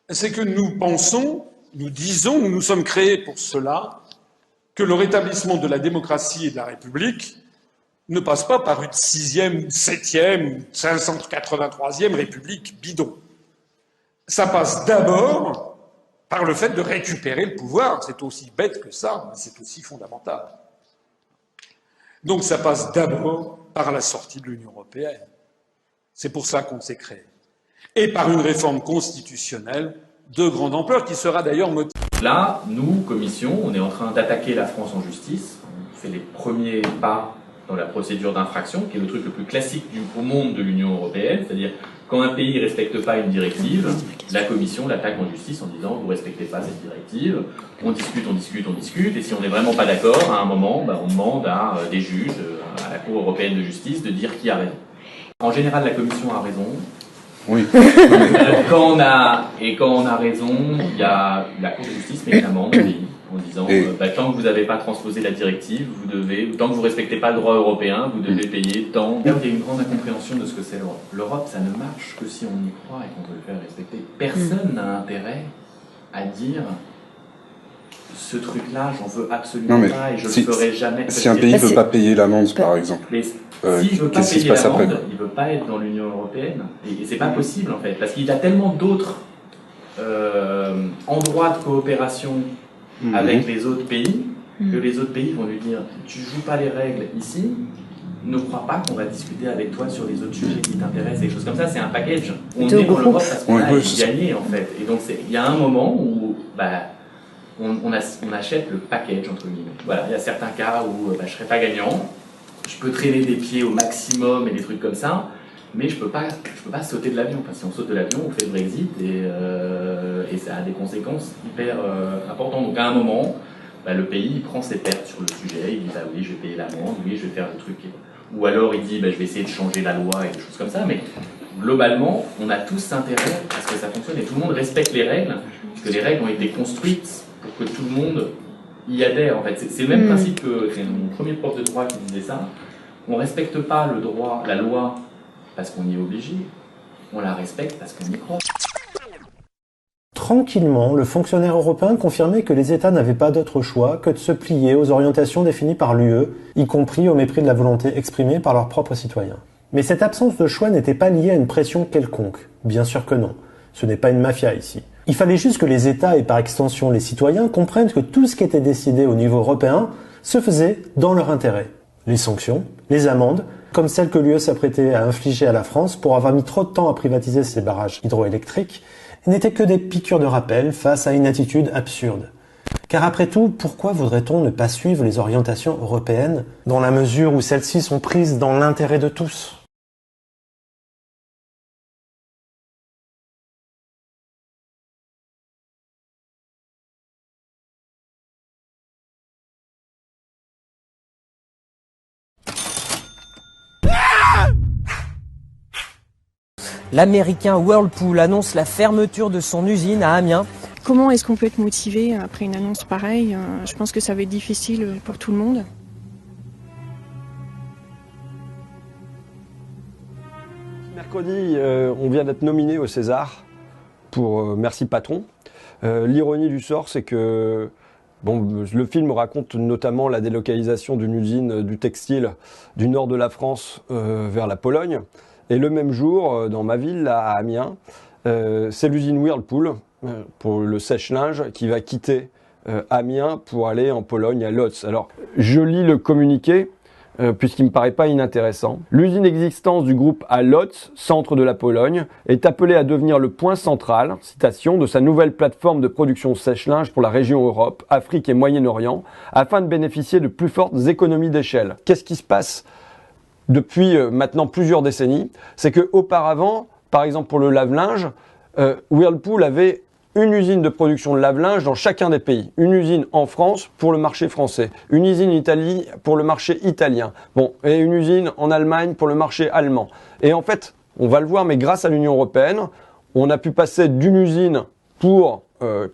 c'est que nous pensons, nous disons, nous nous sommes créés pour cela, que le rétablissement de la démocratie et de la République ne passe pas par une 6e, 7e ou 583e République bidon. Ça passe d'abord par le fait de récupérer le pouvoir. C'est aussi bête que ça, mais c'est aussi fondamental. Donc ça passe d'abord par la sortie de l'Union européenne. C'est pour ça qu'on s'est créé. Et par une réforme constitutionnelle de grande ampleur qui sera d'ailleurs motivée. Là, nous, Commission, on est en train d'attaquer la France en justice. On fait les premiers pas dans la procédure d'infraction, qui est le truc le plus classique au monde de l'Union européenne, c'est-à-dire quand un pays ne respecte pas une directive, la Commission l'attaque en justice en disant vous ne respectez pas cette directive, on discute, et si on n'est vraiment pas d'accord, à un moment, on demande à des juges, à la Cour européenne de justice, de dire qui a raison. En général, la Commission a raison. Oui. Quand on a raison, il y a la Cour de justice met une amende au pays en disant tant que vous n'avez pas transposé la directive, tant que vous ne respectez pas le droit européen, vous devez payer tant. Là où il y a une grande incompréhension de ce que c'est l'Europe. L'Europe, ça ne marche que si on y croit et qu'on veut le faire respecter. Personne n'a intérêt à dire ce truc-là, j'en veux absolument pas et je ne le ferai jamais. Si un pays ne veut pas payer l'amende, par exemple. S'il ne veut pas payer l'amende, il ne veut pas être dans l'Union européenne. Et c'est pas possible, en fait, parce qu'il y a tellement d'autres endroits de coopération avec les autres pays que les autres pays vont lui dire tu joues pas les règles ici, ne crois pas qu'on va discuter avec toi sur les autres sujets qui t'intéressent, des choses comme ça. C'est un package. On est dans l'Europe parce qu'on a gagné, en fait. Et donc, il y a un moment où on achète le package, entre guillemets. Voilà, il y a certains cas où je serai pas gagnant. Je peux traîner des pieds au maximum et des trucs comme ça, mais je peux pas sauter de l'avion. Parce que si on saute de l'avion, on fait le Brexit et ça a des conséquences hyper importantes. Donc à un moment, le pays il prend ses pertes sur le sujet. Il dit oui, je vais payer l'amende, oui, je vais faire le truc. Ou alors il dit je vais essayer de changer la loi et des choses comme ça. Mais globalement, on a tous intérêt à ce que ça fonctionne et tout le monde respecte les règles, parce que les règles ont été construites pour que tout le monde y adhère, en fait. C'est le même principe que c'est mon premier prof de droit qui disait ça. On ne respecte pas le droit, la loi, parce qu'on y est obligé. On la respecte parce qu'on y croit. Tranquillement, le fonctionnaire européen confirmait que les États n'avaient pas d'autre choix que de se plier aux orientations définies par l'UE, y compris au mépris de la volonté exprimée par leurs propres citoyens. Mais cette absence de choix n'était pas liée à une pression quelconque. Bien sûr que non. Ce n'est pas une mafia ici. Il fallait juste que les États et par extension les citoyens comprennent que tout ce qui était décidé au niveau européen se faisait dans leur intérêt. Les sanctions, les amendes, comme celles que l'UE s'apprêtait à infliger à la France pour avoir mis trop de temps à privatiser ses barrages hydroélectriques, n'étaient que des piqûres de rappel face à une attitude absurde. Car après tout, pourquoi voudrait-on ne pas suivre les orientations européennes dans la mesure où celles-ci sont prises dans l'intérêt de tous ? L'américain Whirlpool annonce la fermeture de son usine à Amiens. Comment est-ce qu'on peut être motivé après une annonce pareille ? Je pense que ça va être difficile pour tout le monde. Mercredi, on vient d'être nominé au César pour Merci Patron. L'ironie du sort, c'est que le film raconte notamment la délocalisation d'une usine du textile du nord de la France vers la Pologne. Et le même jour, dans ma ville, là, à Amiens, c'est l'usine Whirlpool pour le sèche-linge qui va quitter Amiens pour aller en Pologne, à Łódź. Alors, je lis le communiqué puisqu'il ne me paraît pas inintéressant. L'usine existence du groupe à Łódź, centre de la Pologne, est appelée à devenir le point central, citation, de sa nouvelle plateforme de production sèche-linge pour la région Europe, Afrique et Moyen-Orient, afin de bénéficier de plus fortes économies d'échelle. Qu'est-ce qui se passe depuis maintenant plusieurs décennies? C'est que auparavant, par exemple pour le lave-linge, Whirlpool avait une usine de production de lave-linge dans chacun des pays. Une usine en France pour le marché français, une usine en Italie pour le marché italien, et une usine en Allemagne pour le marché allemand. Et en fait, on va le voir, mais grâce à l'Union européenne, on a pu passer d'une usine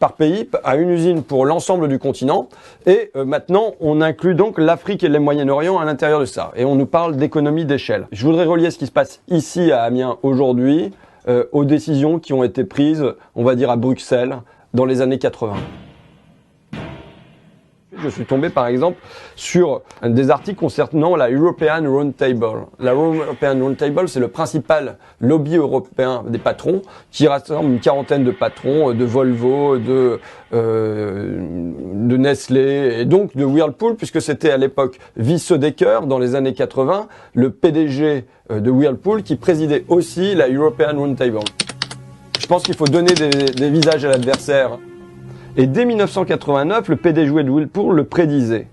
par pays à une usine pour l'ensemble du continent. Et maintenant, on inclut donc l'Afrique et le Moyen-Orient à l'intérieur de ça. Et on nous parle d'économie d'échelle. Je voudrais relier ce qui se passe ici à Amiens aujourd'hui aux décisions qui ont été prises, on va dire, à Bruxelles dans les années 80. Je suis tombé par exemple sur des articles concernant la European Roundtable. La European Roundtable, c'est le principal lobby européen des patrons qui rassemble une quarantaine de patrons de Volvo, de Nestlé et donc de Whirlpool, puisque c'était à l'époque Wiesedecker dans les années 80, le PDG de Whirlpool qui présidait aussi la European Roundtable. Je pense qu'il faut donner des visages à l'adversaire. Et dès 1989, le PDG de Whirlpool le prédisait.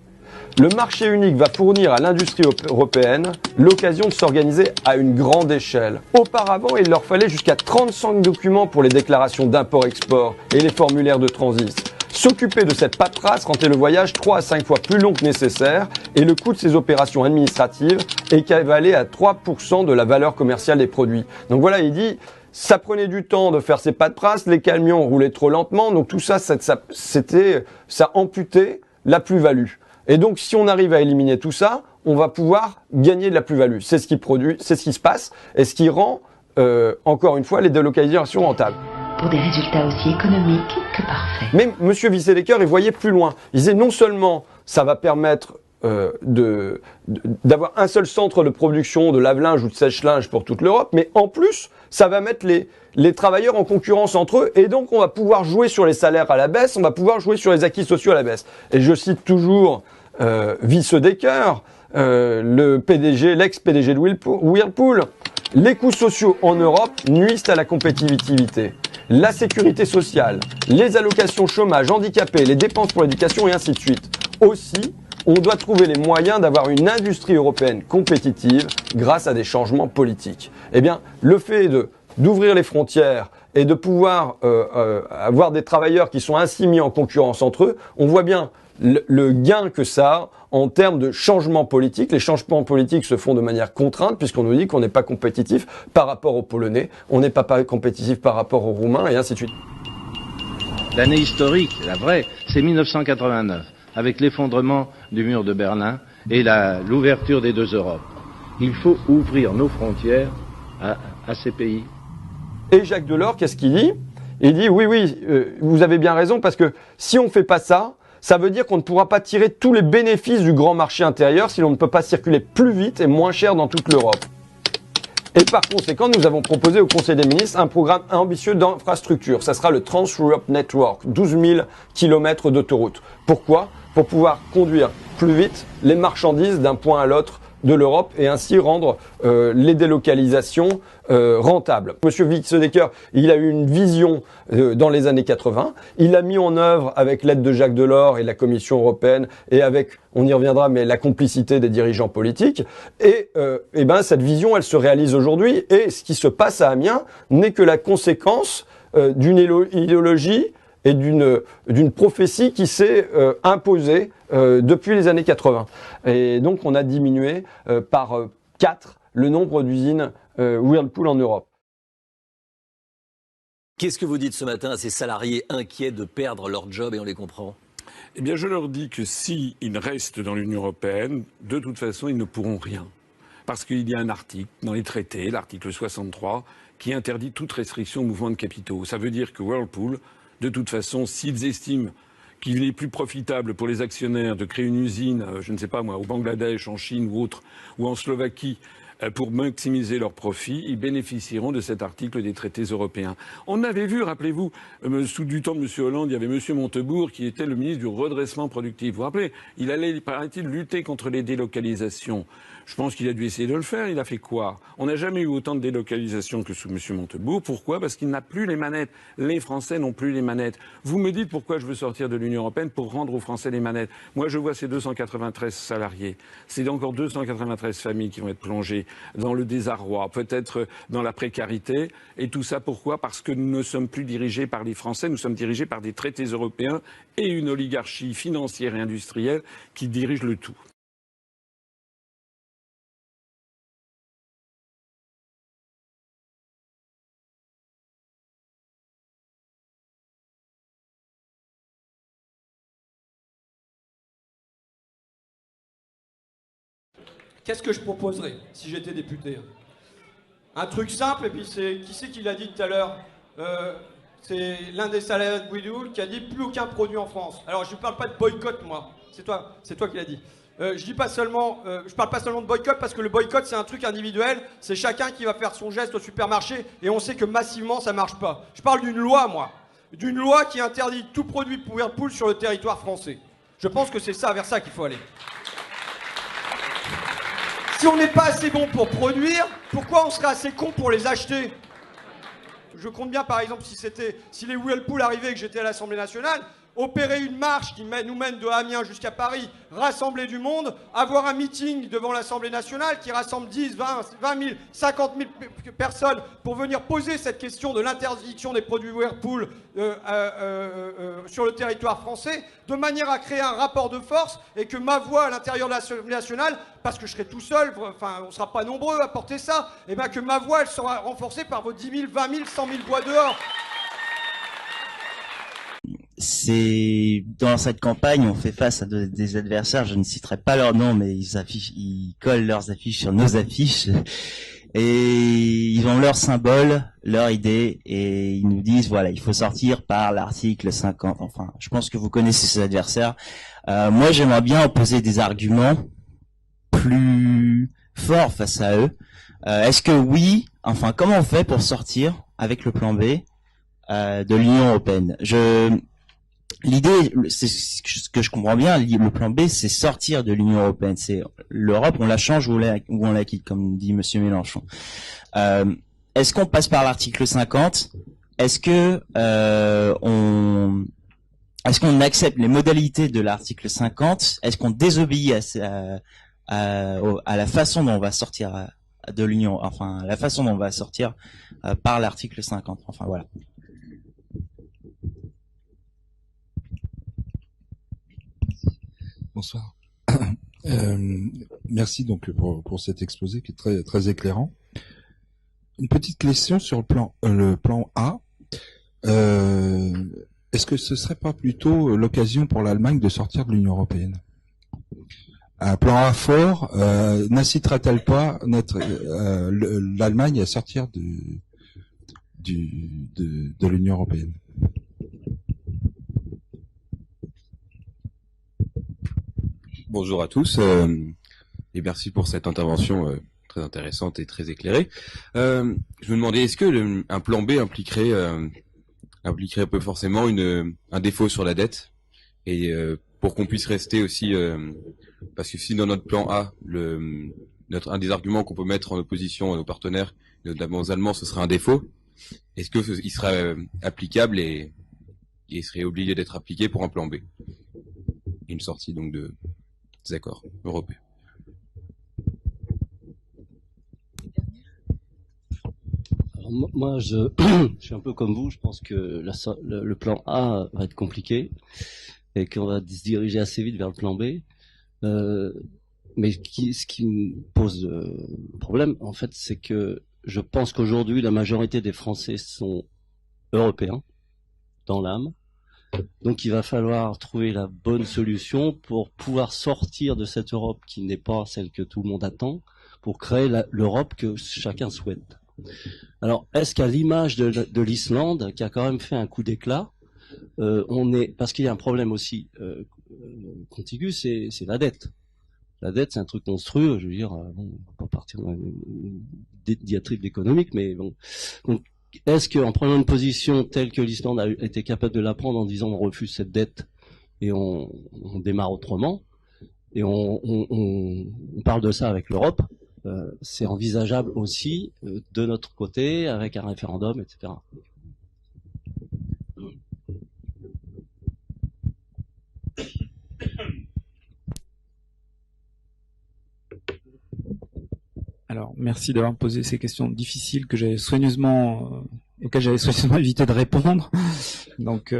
Le marché unique va fournir à l'industrie européenne l'occasion de s'organiser à une grande échelle. Auparavant, il leur fallait jusqu'à 35 documents pour les déclarations d'import-export et les formulaires de transit. S'occuper de cette paperasse rendait le voyage 3 à 5 fois plus long que nécessaire et le coût de ces opérations administratives équivalait à 3% de la valeur commerciale des produits. Donc voilà, il dit, ça prenait du temps de faire ces paperasses, les camions roulaient trop lentement, donc tout ça, ça amputait la plus-value. Et donc si on arrive à éliminer tout ça, on va pouvoir gagner de la plus-value. C'est ce qui produit, c'est ce qui se passe et ce qui rend, encore une fois, les délocalisations rentables. Pour des résultats aussi économiques que parfaits. Mais M. Wiesedecker, il voyait plus loin. Il disait non seulement ça va permettre d'avoir un seul centre de production de lave-linge ou de sèche-linge pour toute l'Europe, mais en plus, ça va mettre les travailleurs en concurrence entre eux, et donc on va pouvoir jouer sur les salaires à la baisse, on va pouvoir jouer sur les acquis sociaux à la baisse. Et je cite toujours Wiesedecker, le PDG, l'ex-PDG de Whirlpool. Les coûts sociaux en Europe nuisent à la compétitivité. La sécurité sociale, les allocations chômage, handicapés, les dépenses pour l'éducation et ainsi de suite. Aussi, on doit trouver les moyens d'avoir une industrie européenne compétitive grâce à des changements politiques. Eh bien, le fait d'ouvrir les frontières et de pouvoir avoir des travailleurs qui sont ainsi mis en concurrence entre eux, on voit bien le gain que ça a en termes de changement politique. Les changements politiques se font de manière contrainte puisqu'on nous dit qu'on n'est pas compétitif par rapport aux Polonais, on n'est pas compétitif par rapport aux Roumains et ainsi de suite. L'année historique, la vraie, c'est 1989, avec l'effondrement du mur de Berlin et l'ouverture des deux Europes. Il faut ouvrir nos frontières à ces pays. Et Jacques Delors, qu'est-ce qu'il dit? Il dit oui, vous avez bien raison, parce que si on ne fait pas ça, ça veut dire qu'on ne pourra pas tirer tous les bénéfices du grand marché intérieur si l'on ne peut pas circuler plus vite et moins cher dans toute l'Europe. Et par conséquent, nous avons proposé au Conseil des ministres un programme ambitieux d'infrastructure. Ça sera le Trans-Europe Network, 12 000 kilomètres d'autoroute. Pourquoi? Pour pouvoir conduire plus vite les marchandises d'un point à l'autre de l'Europe et ainsi rendre les délocalisations rentables. Monsieur Wiesedecker, il a eu une vision dans les années 80. Il a mis en œuvre avec l'aide de Jacques Delors et la Commission européenne et avec, on y reviendra, mais la complicité des dirigeants politiques. Et cette vision, elle se réalise aujourd'hui. Et ce qui se passe à Amiens n'est que la conséquence d'une idéologie et d'une prophétie qui s'est imposée depuis les années 80. Et donc on a diminué par 4 le nombre d'usines Whirlpool en Europe. Qu'est-ce que vous dites ce matin à ces salariés inquiets de perdre leur job, et on les comprend? Eh bien, je leur dis que s'ils restent dans l'Union européenne, de toute façon, ils ne pourront rien. Parce qu'il y a un article dans les traités, l'article 63, qui interdit toute restriction au mouvement de capitaux. Ça veut dire que Whirlpool, de toute façon, s'ils estiment qu'il est plus profitable pour les actionnaires de créer une usine, je ne sais pas moi, au Bangladesh, en Chine ou autre, ou en Slovaquie, pour maximiser leurs profits, ils bénéficieront de cet article des traités européens. On avait vu, rappelez-vous, sous du temps de M. Hollande, il y avait M. Montebourg qui était le ministre du redressement productif. Vous vous rappelez, il allait, paraît-il, lutter contre les délocalisations. Je pense qu'il a dû essayer de le faire. Il a fait quoi? On n'a jamais eu autant de délocalisation que sous M. Montebourg. Pourquoi? Parce qu'il n'a plus les manettes. Les Français n'ont plus les manettes. Vous me dites pourquoi je veux sortir de l'Union européenne pour rendre aux Français les manettes. Moi, je vois ces 293 salariés. C'est encore 293 familles qui vont être plongées dans le désarroi, peut-être dans la précarité. Et tout ça, pourquoi? Parce que nous ne sommes plus dirigés par les Français. Nous sommes dirigés par des traités européens et une oligarchie financière et industrielle qui dirige le tout. Qu'est-ce que je proposerais si j'étais député? Un truc simple, et puis c'est qui c'est qui l'a dit tout à l'heure? C'est l'un des salariés de Bouygues qui a dit plus aucun produit en France. Alors je ne parle pas de boycott, moi. C'est toi qui l'as dit. Je parle pas seulement de boycott, parce que le boycott c'est un truc individuel. C'est chacun qui va faire son geste au supermarché, et on sait que massivement ça marche pas. Je parle d'une loi, moi, d'une loi qui interdit tout produit Whirlpool sur le territoire français. Je pense que c'est ça, vers ça qu'il faut aller. Si on n'est pas assez bon pour produire, pourquoi on serait assez con pour les acheter? Je compte bien, par exemple, si les Whirlpool arrivaient et que j'étais à l'Assemblée nationale, opérer une marche qui nous mène de Amiens jusqu'à Paris, rassembler du monde, avoir un meeting devant l'Assemblée nationale qui rassemble 10, 20 000, 50 000 personnes pour venir poser cette question de l'interdiction des produits Whirlpool sur le territoire français, de manière à créer un rapport de force et que ma voix à l'intérieur de l'Assemblée nationale, parce que je serai tout seul, enfin on ne sera pas nombreux à porter ça, et bien que ma voix elle sera renforcée par vos 10 000, 20 000, 100 000 voix dehors. C'est dans cette campagne, on fait face à des adversaires, je ne citerai pas leur nom, mais ils collent leurs affiches sur nos affiches, et ils ont leur symbole, leur idée, et ils nous disent voilà, il faut sortir par l'article 50. Enfin, je pense que vous connaissez ces adversaires. Moi, j'aimerais bien opposer des arguments plus forts face à eux. Est-ce que oui, enfin, comment on fait pour sortir avec le plan B de l'Union européenne? L'idée, c'est ce que je comprends bien, le plan B, c'est sortir de l'Union européenne. C'est l'Europe, on la change ou on la quitte, comme dit Monsieur Mélenchon. Est-ce qu'on passe par l'article 50? Est-ce qu'on accepte les modalités de l'article 50? Est-ce qu'on désobéit à la façon dont on va sortir de l'Union, enfin la façon dont on va sortir par l'article 50? Enfin voilà. Bonsoir. Merci donc pour cet exposé qui est très très éclairant. Une petite question sur le plan A. Est-ce que ce serait pas plutôt l'occasion pour l'Allemagne de sortir de l'Union européenne? Un plan A fort n'inciterait-elle pas l'Allemagne à sortir de l'Union européenne? Bonjour à tous et merci pour cette intervention très intéressante et très éclairée. Je me demandais, est-ce que un plan B impliquerait peu forcément un défaut sur la dette, et pour qu'on puisse rester aussi, parce que si dans notre plan A, un des arguments qu'on peut mettre en opposition à nos partenaires, notamment aux Allemands, ce serait un défaut, est-ce qu'il serait applicable et serait obligé d'être appliqué pour un plan B, une sortie donc des accords européens? Alors, moi, je suis un peu comme vous. Je pense que le plan A va être compliqué et qu'on va se diriger assez vite vers le plan B. Mais ce qui me pose problème, en fait, c'est que je pense qu'aujourd'hui, la majorité des Français sont européens dans l'âme. Donc il va falloir trouver la bonne solution pour pouvoir sortir de cette Europe qui n'est pas celle que tout le monde attend, pour créer l'Europe que chacun souhaite. Alors, est-ce qu'à l'image de l'Islande, qui a quand même fait un coup d'éclat, parce qu'il y a un problème aussi contigu, c'est la dette. La dette, c'est un truc monstrueux, je veux dire, on va pas partir dans une diatribe économique, mais bon. Donc, est-ce qu'en prenant une position telle que l'Islande a été capable de la prendre en disant on refuse cette dette et on démarre autrement, et on parle de ça avec l'Europe, c'est envisageable aussi de notre côté avec un référendum, etc. Alors, merci d'avoir posé ces questions difficiles que j'avais soigneusement, auxquelles j'avais soigneusement évité de répondre. Donc,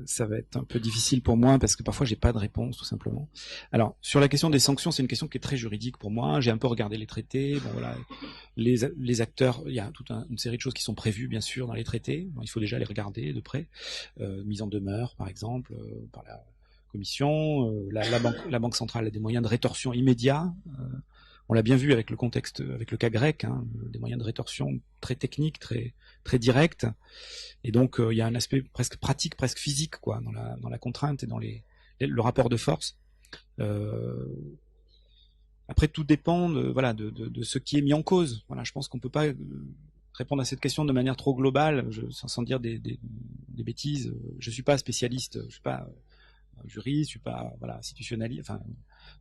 ça va être un peu difficile pour moi parce que parfois j'ai pas de réponse tout simplement. Alors, sur la question des sanctions, c'est une question qui est très juridique pour moi. J'ai un peu regardé les traités. Bon, voilà, les acteurs, il y a toute une série de choses qui sont prévues bien sûr dans les traités. Bon, il faut déjà les regarder de près. Mise en demeure, par exemple, par la Commission. La Banque centrale a des moyens de rétorsion immédiats. On l'a bien vu avec le contexte, avec le cas grec, hein, des moyens de rétorsion très techniques, très directs. Et donc il y a un aspect presque pratique, presque physique, quoi, dans la contrainte et dans le rapport de force. Après, tout dépend de ce qui est mis en cause. Voilà, je pense qu'on peut pas répondre à cette question de manière trop globale, sans dire des bêtises. Je suis pas spécialiste, je suis pas juriste, je suis pas institutionnaliste, enfin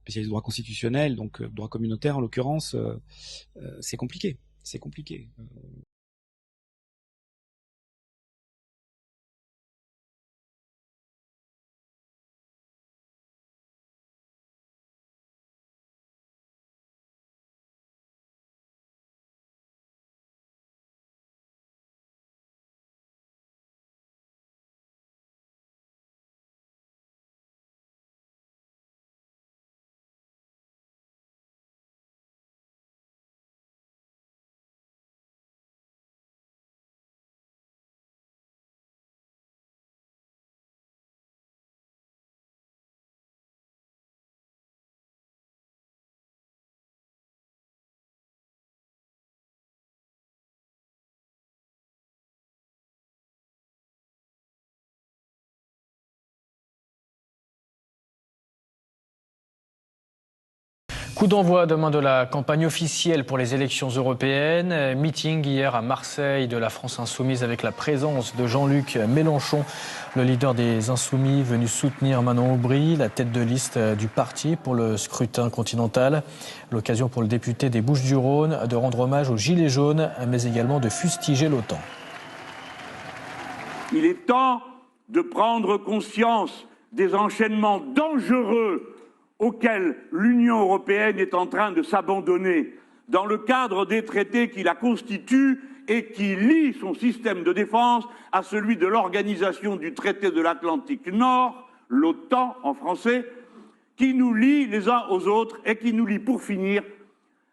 spécialiste droit constitutionnel, donc droit communautaire en l'occurrence, c'est compliqué. Coup d'envoi demain de la campagne officielle pour les élections européennes. Meeting hier à Marseille de la France Insoumise avec la présence de Jean-Luc Mélenchon, le leader des Insoumis venu soutenir Manon Aubry, la tête de liste du parti pour le scrutin continental. L'occasion pour le député des Bouches-du-Rhône de rendre hommage aux Gilets jaunes, mais également de fustiger l'OTAN. Il est temps de prendre conscience des enchaînements dangereux auquel l'Union européenne est en train de s'abandonner dans le cadre des traités qui la constituent et qui lient son système de défense à celui de l'Organisation du traité de l'Atlantique Nord, l'OTAN en français, qui nous lie les uns aux autres et qui nous lie pour finir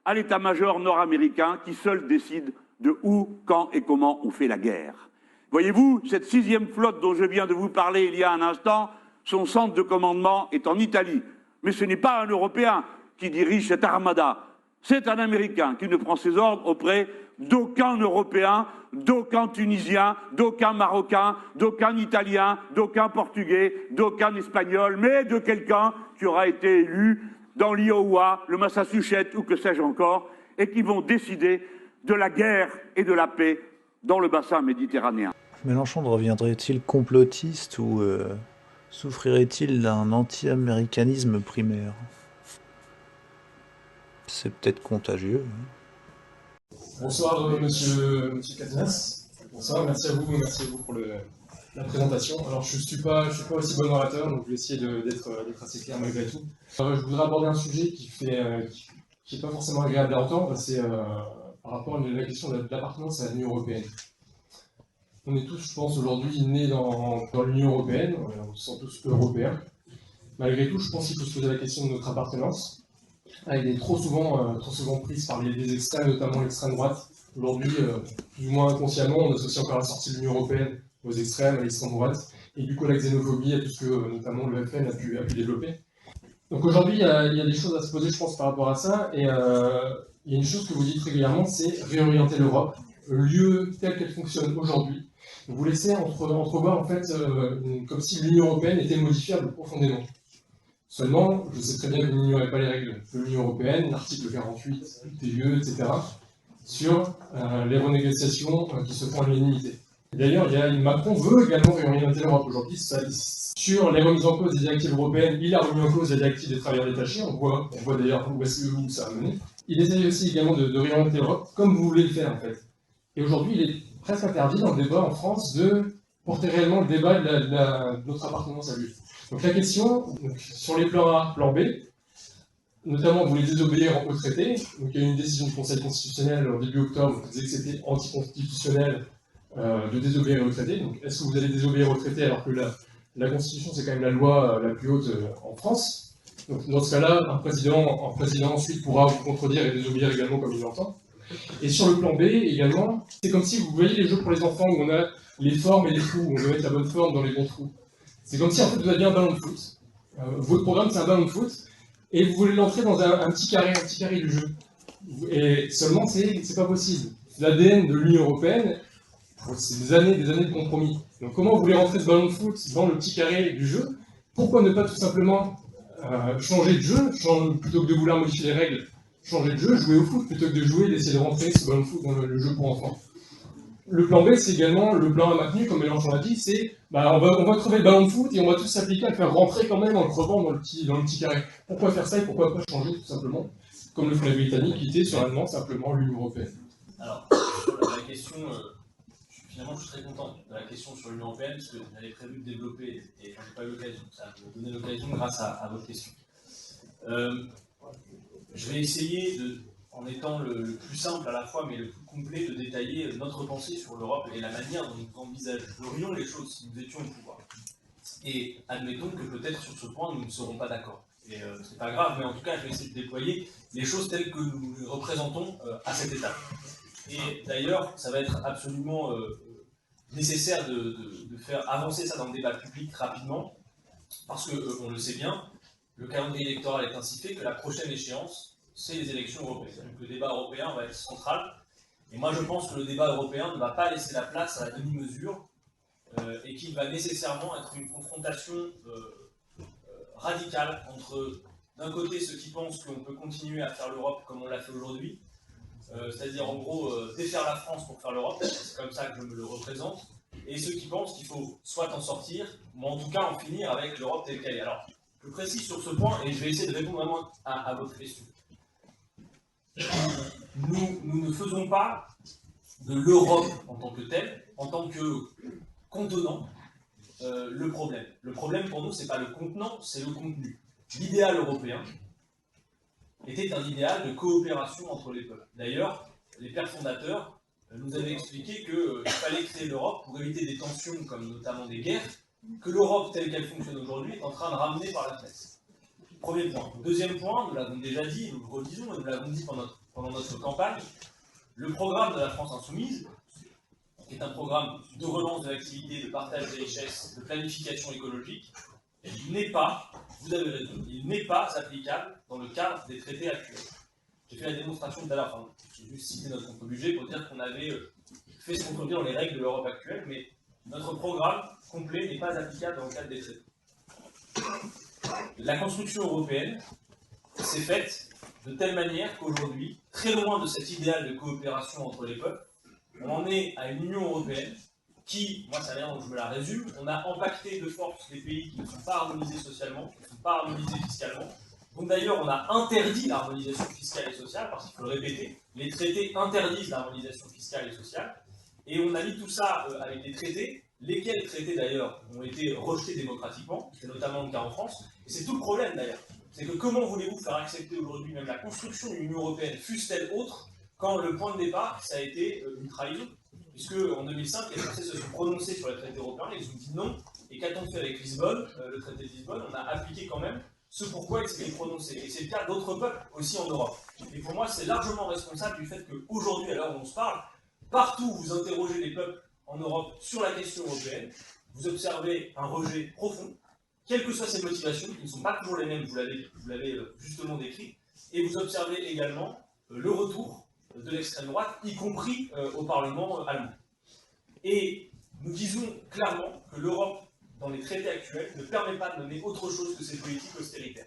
à l'état-major nord-américain qui seul décide de où, quand et comment on fait la guerre. Voyez-vous, cette 6e flotte dont je viens de vous parler il y a un instant, son centre de commandement est en Italie. Mais ce n'est pas un Européen qui dirige cette armada, c'est un Américain qui ne prend ses ordres auprès d'aucun Européen, d'aucun Tunisien, d'aucun Marocain, d'aucun Italien, d'aucun Portugais, d'aucun Espagnol, mais de quelqu'un qui aura été élu dans l'Iowa, le Massachusetts ou que sais-je encore, et qui vont décider de la guerre et de la paix dans le bassin méditerranéen. Mélenchon deviendrait-il complotiste ou souffrirait-il d'un anti-américanisme primaire? C'est peut-être contagieux. Bonsoir monsieur Catinas. Bonsoir, merci à vous pour la présentation. Alors je suis pas aussi bon orateur, donc je vais essayer d'être assez clair malgré tout. Je voudrais aborder un sujet qui est pas forcément agréable à entendre, c'est par rapport à la question de l'appartenance à l'Union européenne. On est tous, je pense, aujourd'hui nés dans l'Union européenne, on se sent tous européens. Malgré tout, je pense qu'il faut se poser la question de notre appartenance. Elle est trop souvent prise par les extrêmes, notamment l'extrême droite. Aujourd'hui, plus ou moins inconsciemment, on associe encore la sortie de l'Union européenne aux extrêmes, à l'extrême droite, et du coup la xénophobie, à tout ce que notamment le FN a pu développer. Donc aujourd'hui, il y a des choses à se poser, je pense, par rapport à ça, et il y a une chose que vous dites régulièrement, c'est réorienter l'Europe, le lieu tel qu'elle fonctionne aujourd'hui. Vous laissez entrevoir en fait comme si l'Union européenne était modifiable profondément. Seulement, je sais très bien que vous n'ignorez pas les règles de l'Union européenne, l'article 48 du TUE, etc., sur les renégociations qui se font à l'unanimité. D'ailleurs, Macron veut également réorienter l'Europe aujourd'hui sur les remises en cause des directives européennes. Il a remis en cause la directive des travailleurs détachés. On voit d'ailleurs où ça a mené. Il essaye aussi également de réorienter l'Europe comme vous voulez le faire en fait. Et aujourd'hui, il est presque interdit dans le débat en France de porter réellement le débat de notre appartenance à lui. Donc la question, sur les plans A, plan B, notamment vous voulez désobéir au traité. Donc il y a eu une décision du Conseil constitutionnel en début octobre qui disait que c'était anticonstitutionnel de désobéir au traité. Donc est-ce que vous allez désobéir au traité alors que la Constitution c'est quand même la loi la plus haute en France? Donc dans ce cas-là, un président ensuite pourra vous contredire et désobéir également comme il l'entend. Et sur le plan B également, c'est comme si vous voyez les jeux pour les enfants où on a les formes et les trous, où on doit mettre la bonne forme dans les bons trous. C'est comme si en fait vous aviez un ballon de foot. Votre programme c'est un ballon de foot et vous voulez l'entrer dans un petit carré du jeu. Et seulement c'est pas possible. L'ADN de l'Union européenne, c'est des années de compromis. Donc comment vous voulez rentrer ce ballon de foot dans le petit carré du jeu? Pourquoi ne pas tout simplement changer de jeu, plutôt que de vouloir modifier les règles, changer de jeu, jouer au foot, plutôt que de jouer, d'essayer de rentrer ce ballon de foot dans le jeu pour enfants. Le plan B, c'est également le plan A maintenu, comme Mélenchon l'a dit, c'est on va crever le ballon de foot et on va tous s'appliquer à le faire rentrer quand même en le crevant dans le petit carré. Pourquoi faire ça et pourquoi pas changer tout simplement, comme le font les Britanniques, quitter sereinement simplement l'Union européenne? Alors, sur la question, finalement je suis très content de la question sur l'Union européenne, parce que j'avais prévu de développer et je n'ai pas eu l'occasion. Ça m'a donné l'occasion grâce à votre question. Je vais essayer, en étant le plus simple à la fois, mais le plus complet, de détailler notre pensée sur l'Europe et la manière dont nous envisageons les choses si nous étions au pouvoir. Et admettons que peut-être sur ce point, nous ne serons pas d'accord. Et c'est pas grave, mais en tout cas, je vais essayer de déployer les choses telles que nous les représentons à cette étape. Et d'ailleurs, ça va être absolument nécessaire de faire avancer ça dans le débat public rapidement, parce qu'on le sait bien, le calendrier électoral est ainsi fait que la prochaine échéance, c'est les élections européennes. Donc le débat européen va être central. Et moi, je pense que le débat européen ne va pas laisser la place à la demi-mesure et qu'il va nécessairement être une confrontation radicale entre, d'un côté, ceux qui pensent qu'on peut continuer à faire l'Europe comme on l'a fait aujourd'hui, c'est-à-dire en gros défaire la France pour faire l'Europe, c'est comme ça que je me le représente, et ceux qui pensent qu'il faut soit en sortir, ou en tout cas en finir avec l'Europe telle qu'elle est. Alors, je précise sur ce point, et je vais essayer de répondre vraiment à votre question. Nous ne faisons pas de l'Europe en tant que telle, en tant que contenant, le problème. Le problème pour nous, ce n'est pas le contenant, c'est le contenu. L'idéal européen était un idéal de coopération entre les peuples. D'ailleurs, les pères fondateurs nous avaient expliqué qu'il fallait créer l'Europe pour éviter des tensions, comme notamment des guerres, que l'Europe telle qu'elle fonctionne aujourd'hui est en train de ramener par la fenêtre. Premier point. Deuxième point, nous l'avons déjà dit, nous le redisons, et nous l'avons dit pendant notre campagne, le programme de la France Insoumise, qui est un programme de relance de l'activité, de partage des richesses, de planification écologique, il n'est pas, vous avez raison, il n'est pas applicable dans le cadre des traités actuels. J'ai fait la démonstration tout à l'heure, j'ai juste cité notre contre-budget pour dire qu'on avait fait ce contre-budget dans les règles de l'Europe actuelle, mais notre programme complet n'est pas applicable dans le cadre des traités. La construction européenne s'est faite de telle manière qu'aujourd'hui, très loin de cet idéal de coopération entre les peuples, on en est à une Union européenne qui, moi c'est rien donc je me la résume, on a impacté de force les pays qui ne sont pas harmonisés socialement, qui ne sont pas harmonisés fiscalement. Donc d'ailleurs on a interdit l'harmonisation fiscale et sociale, parce qu'il faut le répéter, les traités interdisent l'harmonisation fiscale et sociale, et on a mis tout ça avec des traités, lesquels traités d'ailleurs ont été rejetés démocratiquement, c'est notamment le cas en France, et c'est tout le problème d'ailleurs. C'est que comment voulez-vous faire accepter aujourd'hui même la construction d'une Union européenne, fût-elle autre, quand le point de départ, ça a été une trahison, puisque en 2005, les Français se sont prononcés sur les traités européens, ils ont dit non, et qu'a-t-on fait avec Lisbonne, le traité de Lisbonne, on a appliqué quand même ce pourquoi ils s'étaient prononcés. Et c'est le cas d'autres peuples aussi en Europe. Et pour moi, c'est largement responsable du fait qu'aujourd'hui, à l'heure où on se parle, partout où vous interrogez les peuples en Europe sur la question européenne, vous observez un rejet profond, quelles que soient ces motivations, qui ne sont pas toujours les mêmes, vous l'avez justement décrit, et vous observez également le retour de l'extrême droite, y compris au Parlement allemand. Et nous disons clairement que l'Europe, dans les traités actuels, ne permet pas de mener autre chose que ces politiques austéritaires.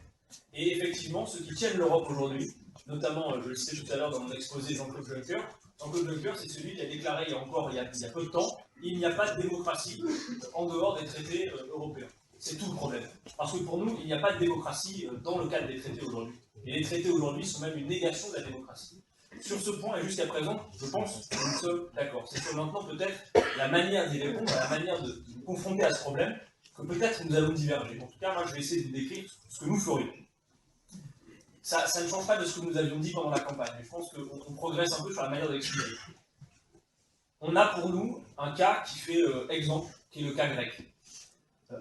Et effectivement, ceux qui tiennent l'Europe aujourd'hui, notamment, je le citais tout à l'heure dans mon exposé, Jean-Claude Juncker, c'est celui qui a déclaré il y a peu de temps il n'y a pas de démocratie en dehors des traités européens. C'est tout le problème. Parce que pour nous, il n'y a pas de démocratie dans le cadre des traités aujourd'hui. Et les traités aujourd'hui sont même une négation de la démocratie. Sur ce point, et jusqu'à présent, je pense que nous sommes d'accord. C'est que maintenant, peut-être, la manière d'y répondre, la manière de nous confronter à ce problème, que peut-être nous allons diverger. En tout cas, moi, je vais essayer de vous décrire ce que nous ferions. Ça ne change pas de ce que nous avions dit pendant la campagne, mais je pense qu'on progresse un peu sur la manière d'expliquer. On a pour nous un cas qui fait exemple, qui est le cas grec.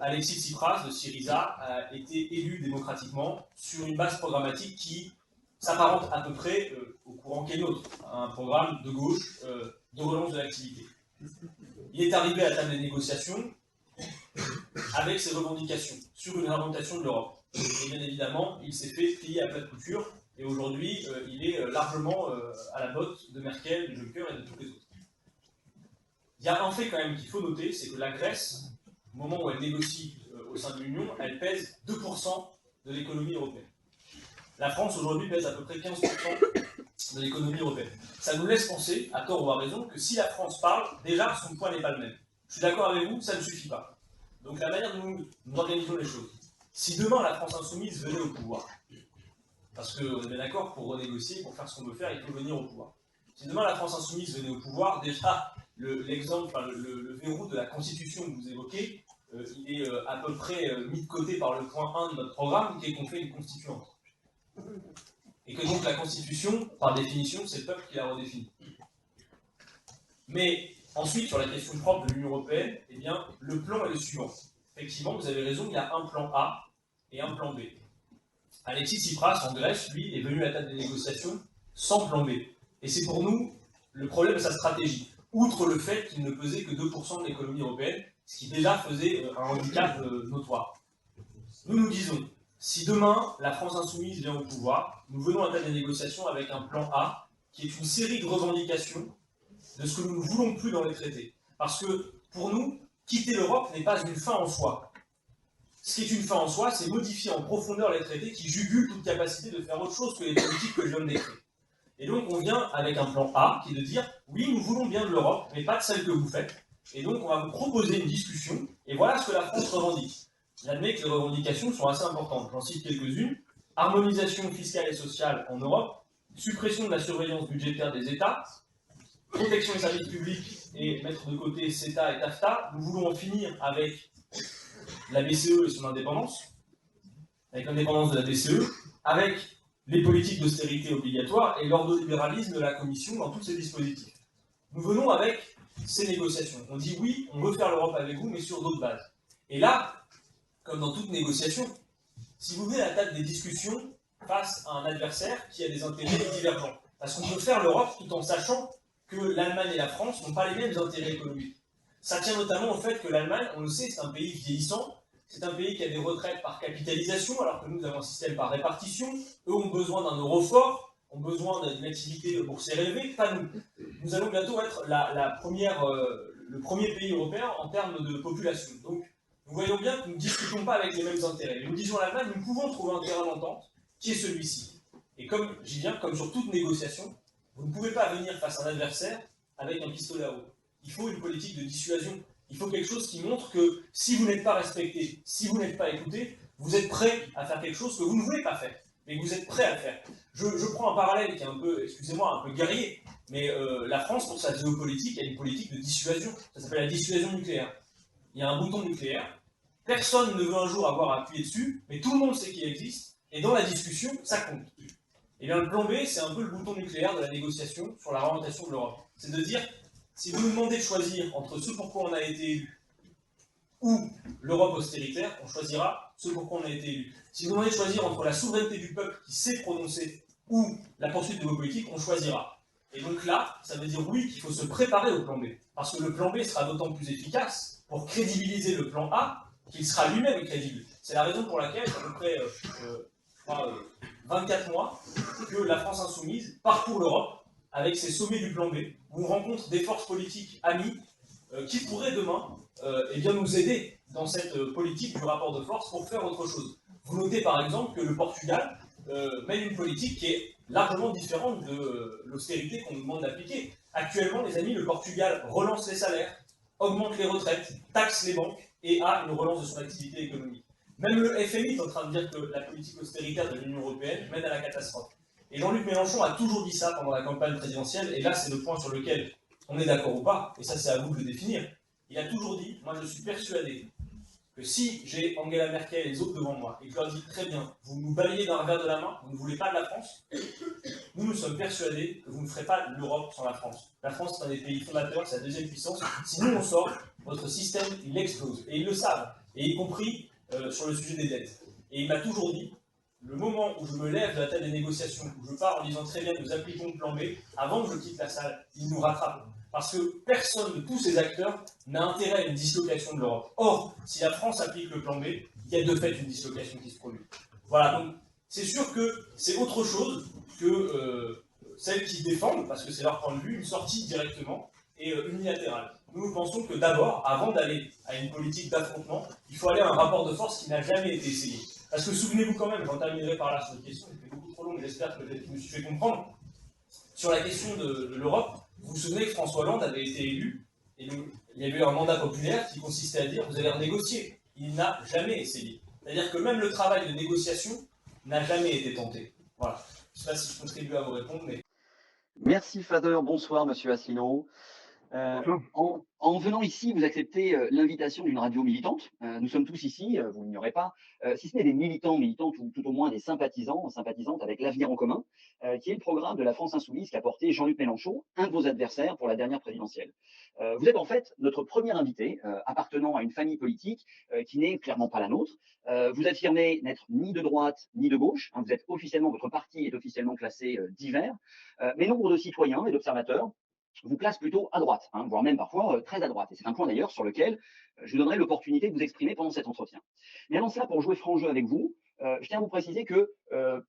Alexis Tsipras de Syriza a été élu démocratiquement sur une base programmatique qui s'apparente à peu près au courant qui est nôtre, un programme de gauche de relance de l'activité. Il est arrivé à la table des négociations avec ses revendications sur une réorientation de l'Europe. Et bien évidemment, il s'est fait plier à plat de couture, et aujourd'hui, il est largement à la botte de Merkel, de Juncker et de tous les autres. Il y a un fait quand même qu'il faut noter, c'est que la Grèce, au moment où elle négocie au sein de l'Union, elle pèse 2% de l'économie européenne. La France aujourd'hui pèse à peu près 15% de l'économie européenne. Ça nous laisse penser, à tort ou à raison, que si la France parle, déjà son poids n'est pas le même. Je suis d'accord avec vous, ça ne suffit pas. Donc la manière dont nous organisons les choses. Si demain la France insoumise venait au pouvoir, parce qu'on est bien d'accord, pour renégocier, pour faire ce qu'on veut faire, il faut venir au pouvoir. Si demain la France insoumise venait au pouvoir, déjà l'exemple, le verrou de la Constitution que vous évoquez, il est à peu près mis de côté par le point 1 de notre programme, qui est qu'on fait une constituante. Et que donc la Constitution, par définition, c'est le peuple qui la redéfinit. Mais ensuite, sur la question propre de l'Union européenne, eh bien, le plan est le suivant. Effectivement, vous avez raison, il y a un plan A et un plan B. Alexis Tsipras, en Grèce, lui, est venu à la table des négociations sans plan B. Et c'est pour nous le problème de sa stratégie. Outre le fait qu'il ne pesait que 2% de l'économie européenne, ce qui déjà faisait un handicap notoire. Nous disons, si demain la France insoumise vient au pouvoir, nous venons à la table des négociations avec un plan A, qui est une série de revendications de ce que nous ne voulons plus dans les traités. Parce que, pour nous, quitter l'Europe n'est pas une fin en soi. Ce qui est une fin en soi, c'est modifier en profondeur les traités qui jugulent toute capacité de faire autre chose que les politiques que je viens de décrire. Et donc, on vient avec un plan A, qui est de dire, oui, nous voulons bien de l'Europe, mais pas de celle que vous faites. Et donc, on va vous proposer une discussion, et voilà ce que la France revendique. J'admets que les revendications sont assez importantes. J'en cite quelques-unes. Harmonisation fiscale et sociale en Europe, suppression de la surveillance budgétaire des États, protection des services publics et mettre de côté CETA et TAFTA. Nous voulons en finir avec la BCE et son indépendance, avec l'indépendance de la BCE, avec les politiques d'austérité obligatoires et l'ordolibéralisme de la Commission dans tous ces dispositifs. Nous venons avec ces négociations. On dit oui, on veut faire l'Europe avec vous, mais sur d'autres bases. Et là, comme dans toute négociation, si vous venez à la table des discussions face à un adversaire qui a des intérêts divergents, parce qu'on peut faire l'Europe tout en sachant que l'Allemagne et la France n'ont pas les mêmes intérêts économiques. Ça tient notamment au fait que l'Allemagne, on le sait, c'est un pays vieillissant, c'est un pays qui a des retraites par capitalisation, alors que nous avons un système par répartition. Eux ont besoin d'un euro fort, ont besoin d'une activité boursière élevée, pas nous. Nous allons bientôt être le premier pays européen en termes de population. Donc, nous voyons bien que nous ne discutons pas avec les mêmes intérêts. Mais nous disons à l'Allemagne, nous pouvons trouver un terrain d'entente qui est celui-ci. Et comme j'y viens, comme sur toute négociation, vous ne pouvez pas venir face à un adversaire avec un pistolet à eau. Il faut une politique de dissuasion. Il faut quelque chose qui montre que si vous n'êtes pas respecté, si vous n'êtes pas écouté, vous êtes prêt à faire quelque chose que vous ne voulez pas faire, mais que vous êtes prêt à faire. Je prends un parallèle qui est un peu, excusez-moi, un peu guerrier, mais la France, pour sa géopolitique, a une politique de dissuasion. Ça s'appelle la dissuasion nucléaire. Il y a un bouton nucléaire, personne ne veut un jour avoir à appuyer dessus, mais tout le monde sait qu'il existe, et dans la discussion, ça compte. Et bien le plan B, c'est un peu le bouton nucléaire de la négociation sur la orientation de l'Europe. C'est de dire, si vous nous demandez de choisir entre ce pourquoi on a été élu ou l'Europe austéritaire, on choisira ce pourquoi on a été élu. Si vous nous demandez de choisir entre la souveraineté du peuple qui sait prononcer ou la poursuite de vos politiques, on choisira. Et donc là, ça veut dire oui qu'il faut se préparer au plan B. Parce que le plan B sera d'autant plus efficace pour crédibiliser le plan A qu'il sera lui-même crédible. C'est la raison pour laquelle, à peu près 24 mois, que la France insoumise parcourt l'Europe avec ses sommets du plan B, où on rencontre des forces politiques amies qui pourraient demain bien nous aider dans cette politique du rapport de force pour faire autre chose. Vous notez par exemple que le Portugal mène une politique qui est largement différente de l'austérité qu'on nous demande d'appliquer. Actuellement, les amis, le Portugal relance les salaires, augmente les retraites, taxe les banques et a une relance de son activité économique. Même le FMI est en train de dire que la politique austéritaire de l'Union européenne mène à la catastrophe. Et Jean-Luc Mélenchon a toujours dit ça pendant la campagne présidentielle, et là c'est le point sur lequel on est d'accord ou pas, et ça c'est à vous de le définir. Il a toujours dit, moi je suis persuadé que si j'ai Angela Merkel et les autres devant moi, et que je leur dis très bien, vous nous balayez d'un revers de la main, vous ne voulez pas de la France, nous sommes persuadés que vous ne ferez pas l'Europe sans la France. La France est un des pays fondateurs, c'est la deuxième puissance. Si nous on sort, votre système il explose. Et ils le savent, et y compris sur le sujet des dettes. Et il m'a toujours dit, le moment où je me lève de la table des négociations, où je pars en disant très bien, nous appliquons le plan B, avant que je quitte la salle, il nous rattrape. Parce que personne de tous ces acteurs n'a intérêt à une dislocation de l'Europe. Or, si la France applique le plan B, il y a de fait une dislocation qui se produit. Voilà, donc c'est sûr que c'est autre chose que celles qui défendent, parce que c'est leur point de vue, une sortie directement et unilatérale. Nous pensons que d'abord, avant d'aller à une politique d'affrontement, il faut aller à un rapport de force qui n'a jamais été essayé. Parce que souvenez-vous quand même, j'en terminerai par là sur une question qui était beaucoup trop longue, j'espère que je me suis fait comprendre. Sur la question de l'Europe, vous vous souvenez que François Hollande avait été élu, et donc, il y avait eu un mandat populaire qui consistait à dire vous allez renégocier. Il n'a jamais essayé. C'est-à-dire que même le travail de négociation n'a jamais été tenté. Voilà. Je ne sais pas si je contribue à vous répondre, mais... Merci Fader, bonsoir Monsieur Asselineau. En venant ici, vous acceptez l'invitation d'une radio militante. Nous sommes tous ici, vous ne l'ignorez pas, si ce n'est des militants, militantes ou tout au moins des sympathisants, sympathisantes avec l'Avenir en commun, qui est le programme de la France Insoumise qu'a porté Jean-Luc Mélenchon, un de vos adversaires pour la dernière présidentielle. Vous êtes en fait notre premier invité, appartenant à une famille politique qui n'est clairement pas la nôtre. Vous affirmez n'être ni de droite ni de gauche. Vous êtes officiellement, votre parti est officiellement classé divers. Mais nombre de citoyens et d'observateurs vous place plutôt à droite, voire même parfois très à droite. Et c'est un point d'ailleurs sur lequel je vous donnerai l'opportunité de vous exprimer pendant cet entretien. Mais avant cela, pour jouer franc jeu avec vous, je tiens à vous préciser que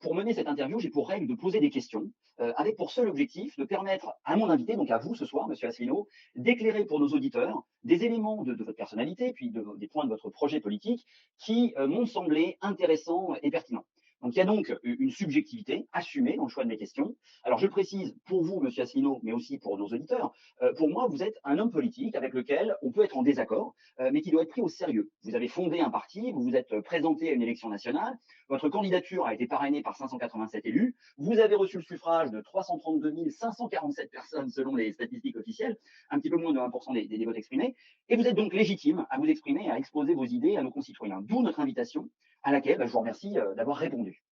pour mener cette interview, j'ai pour règle de poser des questions, avec pour seul objectif de permettre à mon invité, donc à vous ce soir, Monsieur Asselineau, d'éclairer pour nos auditeurs des éléments de votre personnalité, puis des points de votre projet politique qui m'ont semblé intéressants et pertinents. Donc il y a donc une subjectivité assumée dans le choix de mes questions. Alors je précise pour vous, Monsieur Asselineau, mais aussi pour nos auditeurs, pour moi vous êtes un homme politique avec lequel on peut être en désaccord, mais qui doit être pris au sérieux. Vous avez fondé un parti, vous vous êtes présenté à une élection nationale, votre candidature a été parrainée par 587 élus, vous avez reçu le suffrage de 332 547 personnes selon les statistiques officielles, un petit peu moins de 1% des votes exprimés, et vous êtes donc légitime à vous exprimer, à exposer vos idées à nos concitoyens. D'où notre invitation à laquelle je vous remercie d'avoir répondu.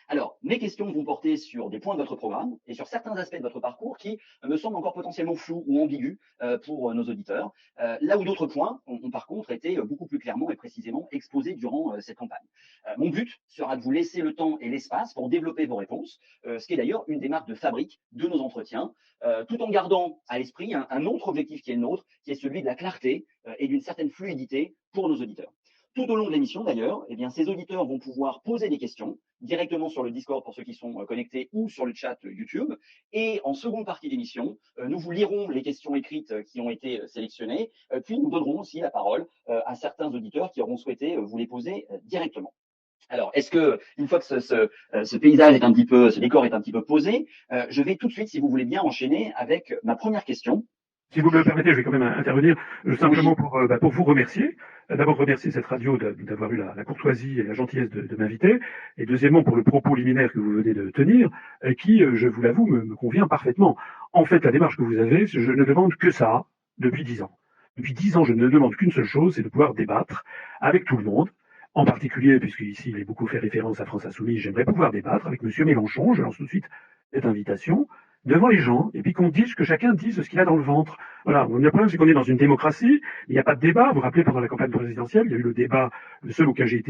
Alors, mes questions vont porter sur des points de votre programme et sur certains aspects de votre parcours qui me semblent encore potentiellement flous ou ambigus pour nos auditeurs, là où d'autres points ont par contre été beaucoup plus clairement et précisément exposés durant cette campagne. Mon but sera de vous laisser le temps et l'espace pour développer vos réponses, ce qui est d'ailleurs une des marques de fabrique de nos entretiens, tout en gardant à l'esprit un autre objectif qui est le nôtre, qui est celui de la clarté et d'une certaine fluidité pour nos auditeurs. Tout au long de l'émission, d'ailleurs, eh bien, ces auditeurs vont pouvoir poser des questions directement sur le Discord pour ceux qui sont connectés ou sur le chat YouTube. Et en seconde partie d'émission, nous vous lirons les questions écrites qui ont été sélectionnées, puis nous donnerons aussi la parole à certains auditeurs qui auront souhaité vous les poser directement. Alors, est-ce que, une fois que ce paysage est un petit peu, ce décor est un petit peu posé, je vais tout de suite, si vous voulez bien, enchaîner avec ma première question. Si vous me le permettez, je vais quand même intervenir simplement pour vous remercier. D'abord remercier cette radio d'avoir eu la courtoisie et la gentillesse de m'inviter. Et deuxièmement pour le propos liminaire que vous venez de tenir, qui, je vous l'avoue, me convient parfaitement. En fait, la démarche que vous avez, je ne demande que ça depuis 10 ans. Depuis 10 ans, je ne demande qu'une seule chose, c'est de pouvoir débattre avec tout le monde. En particulier, puisque ici il est beaucoup fait référence à France Insoumise, j'aimerais pouvoir débattre avec Monsieur Mélenchon. Je lance tout de suite cette invitation devant les gens, et puis qu'on dise que chacun dise ce qu'il a dans le ventre. Voilà, le problème c'est qu'on est dans une démocratie, il n'y a pas de débat. Vous vous rappelez, pendant la campagne présidentielle, il y a eu le débat, le seul auquel j'ai été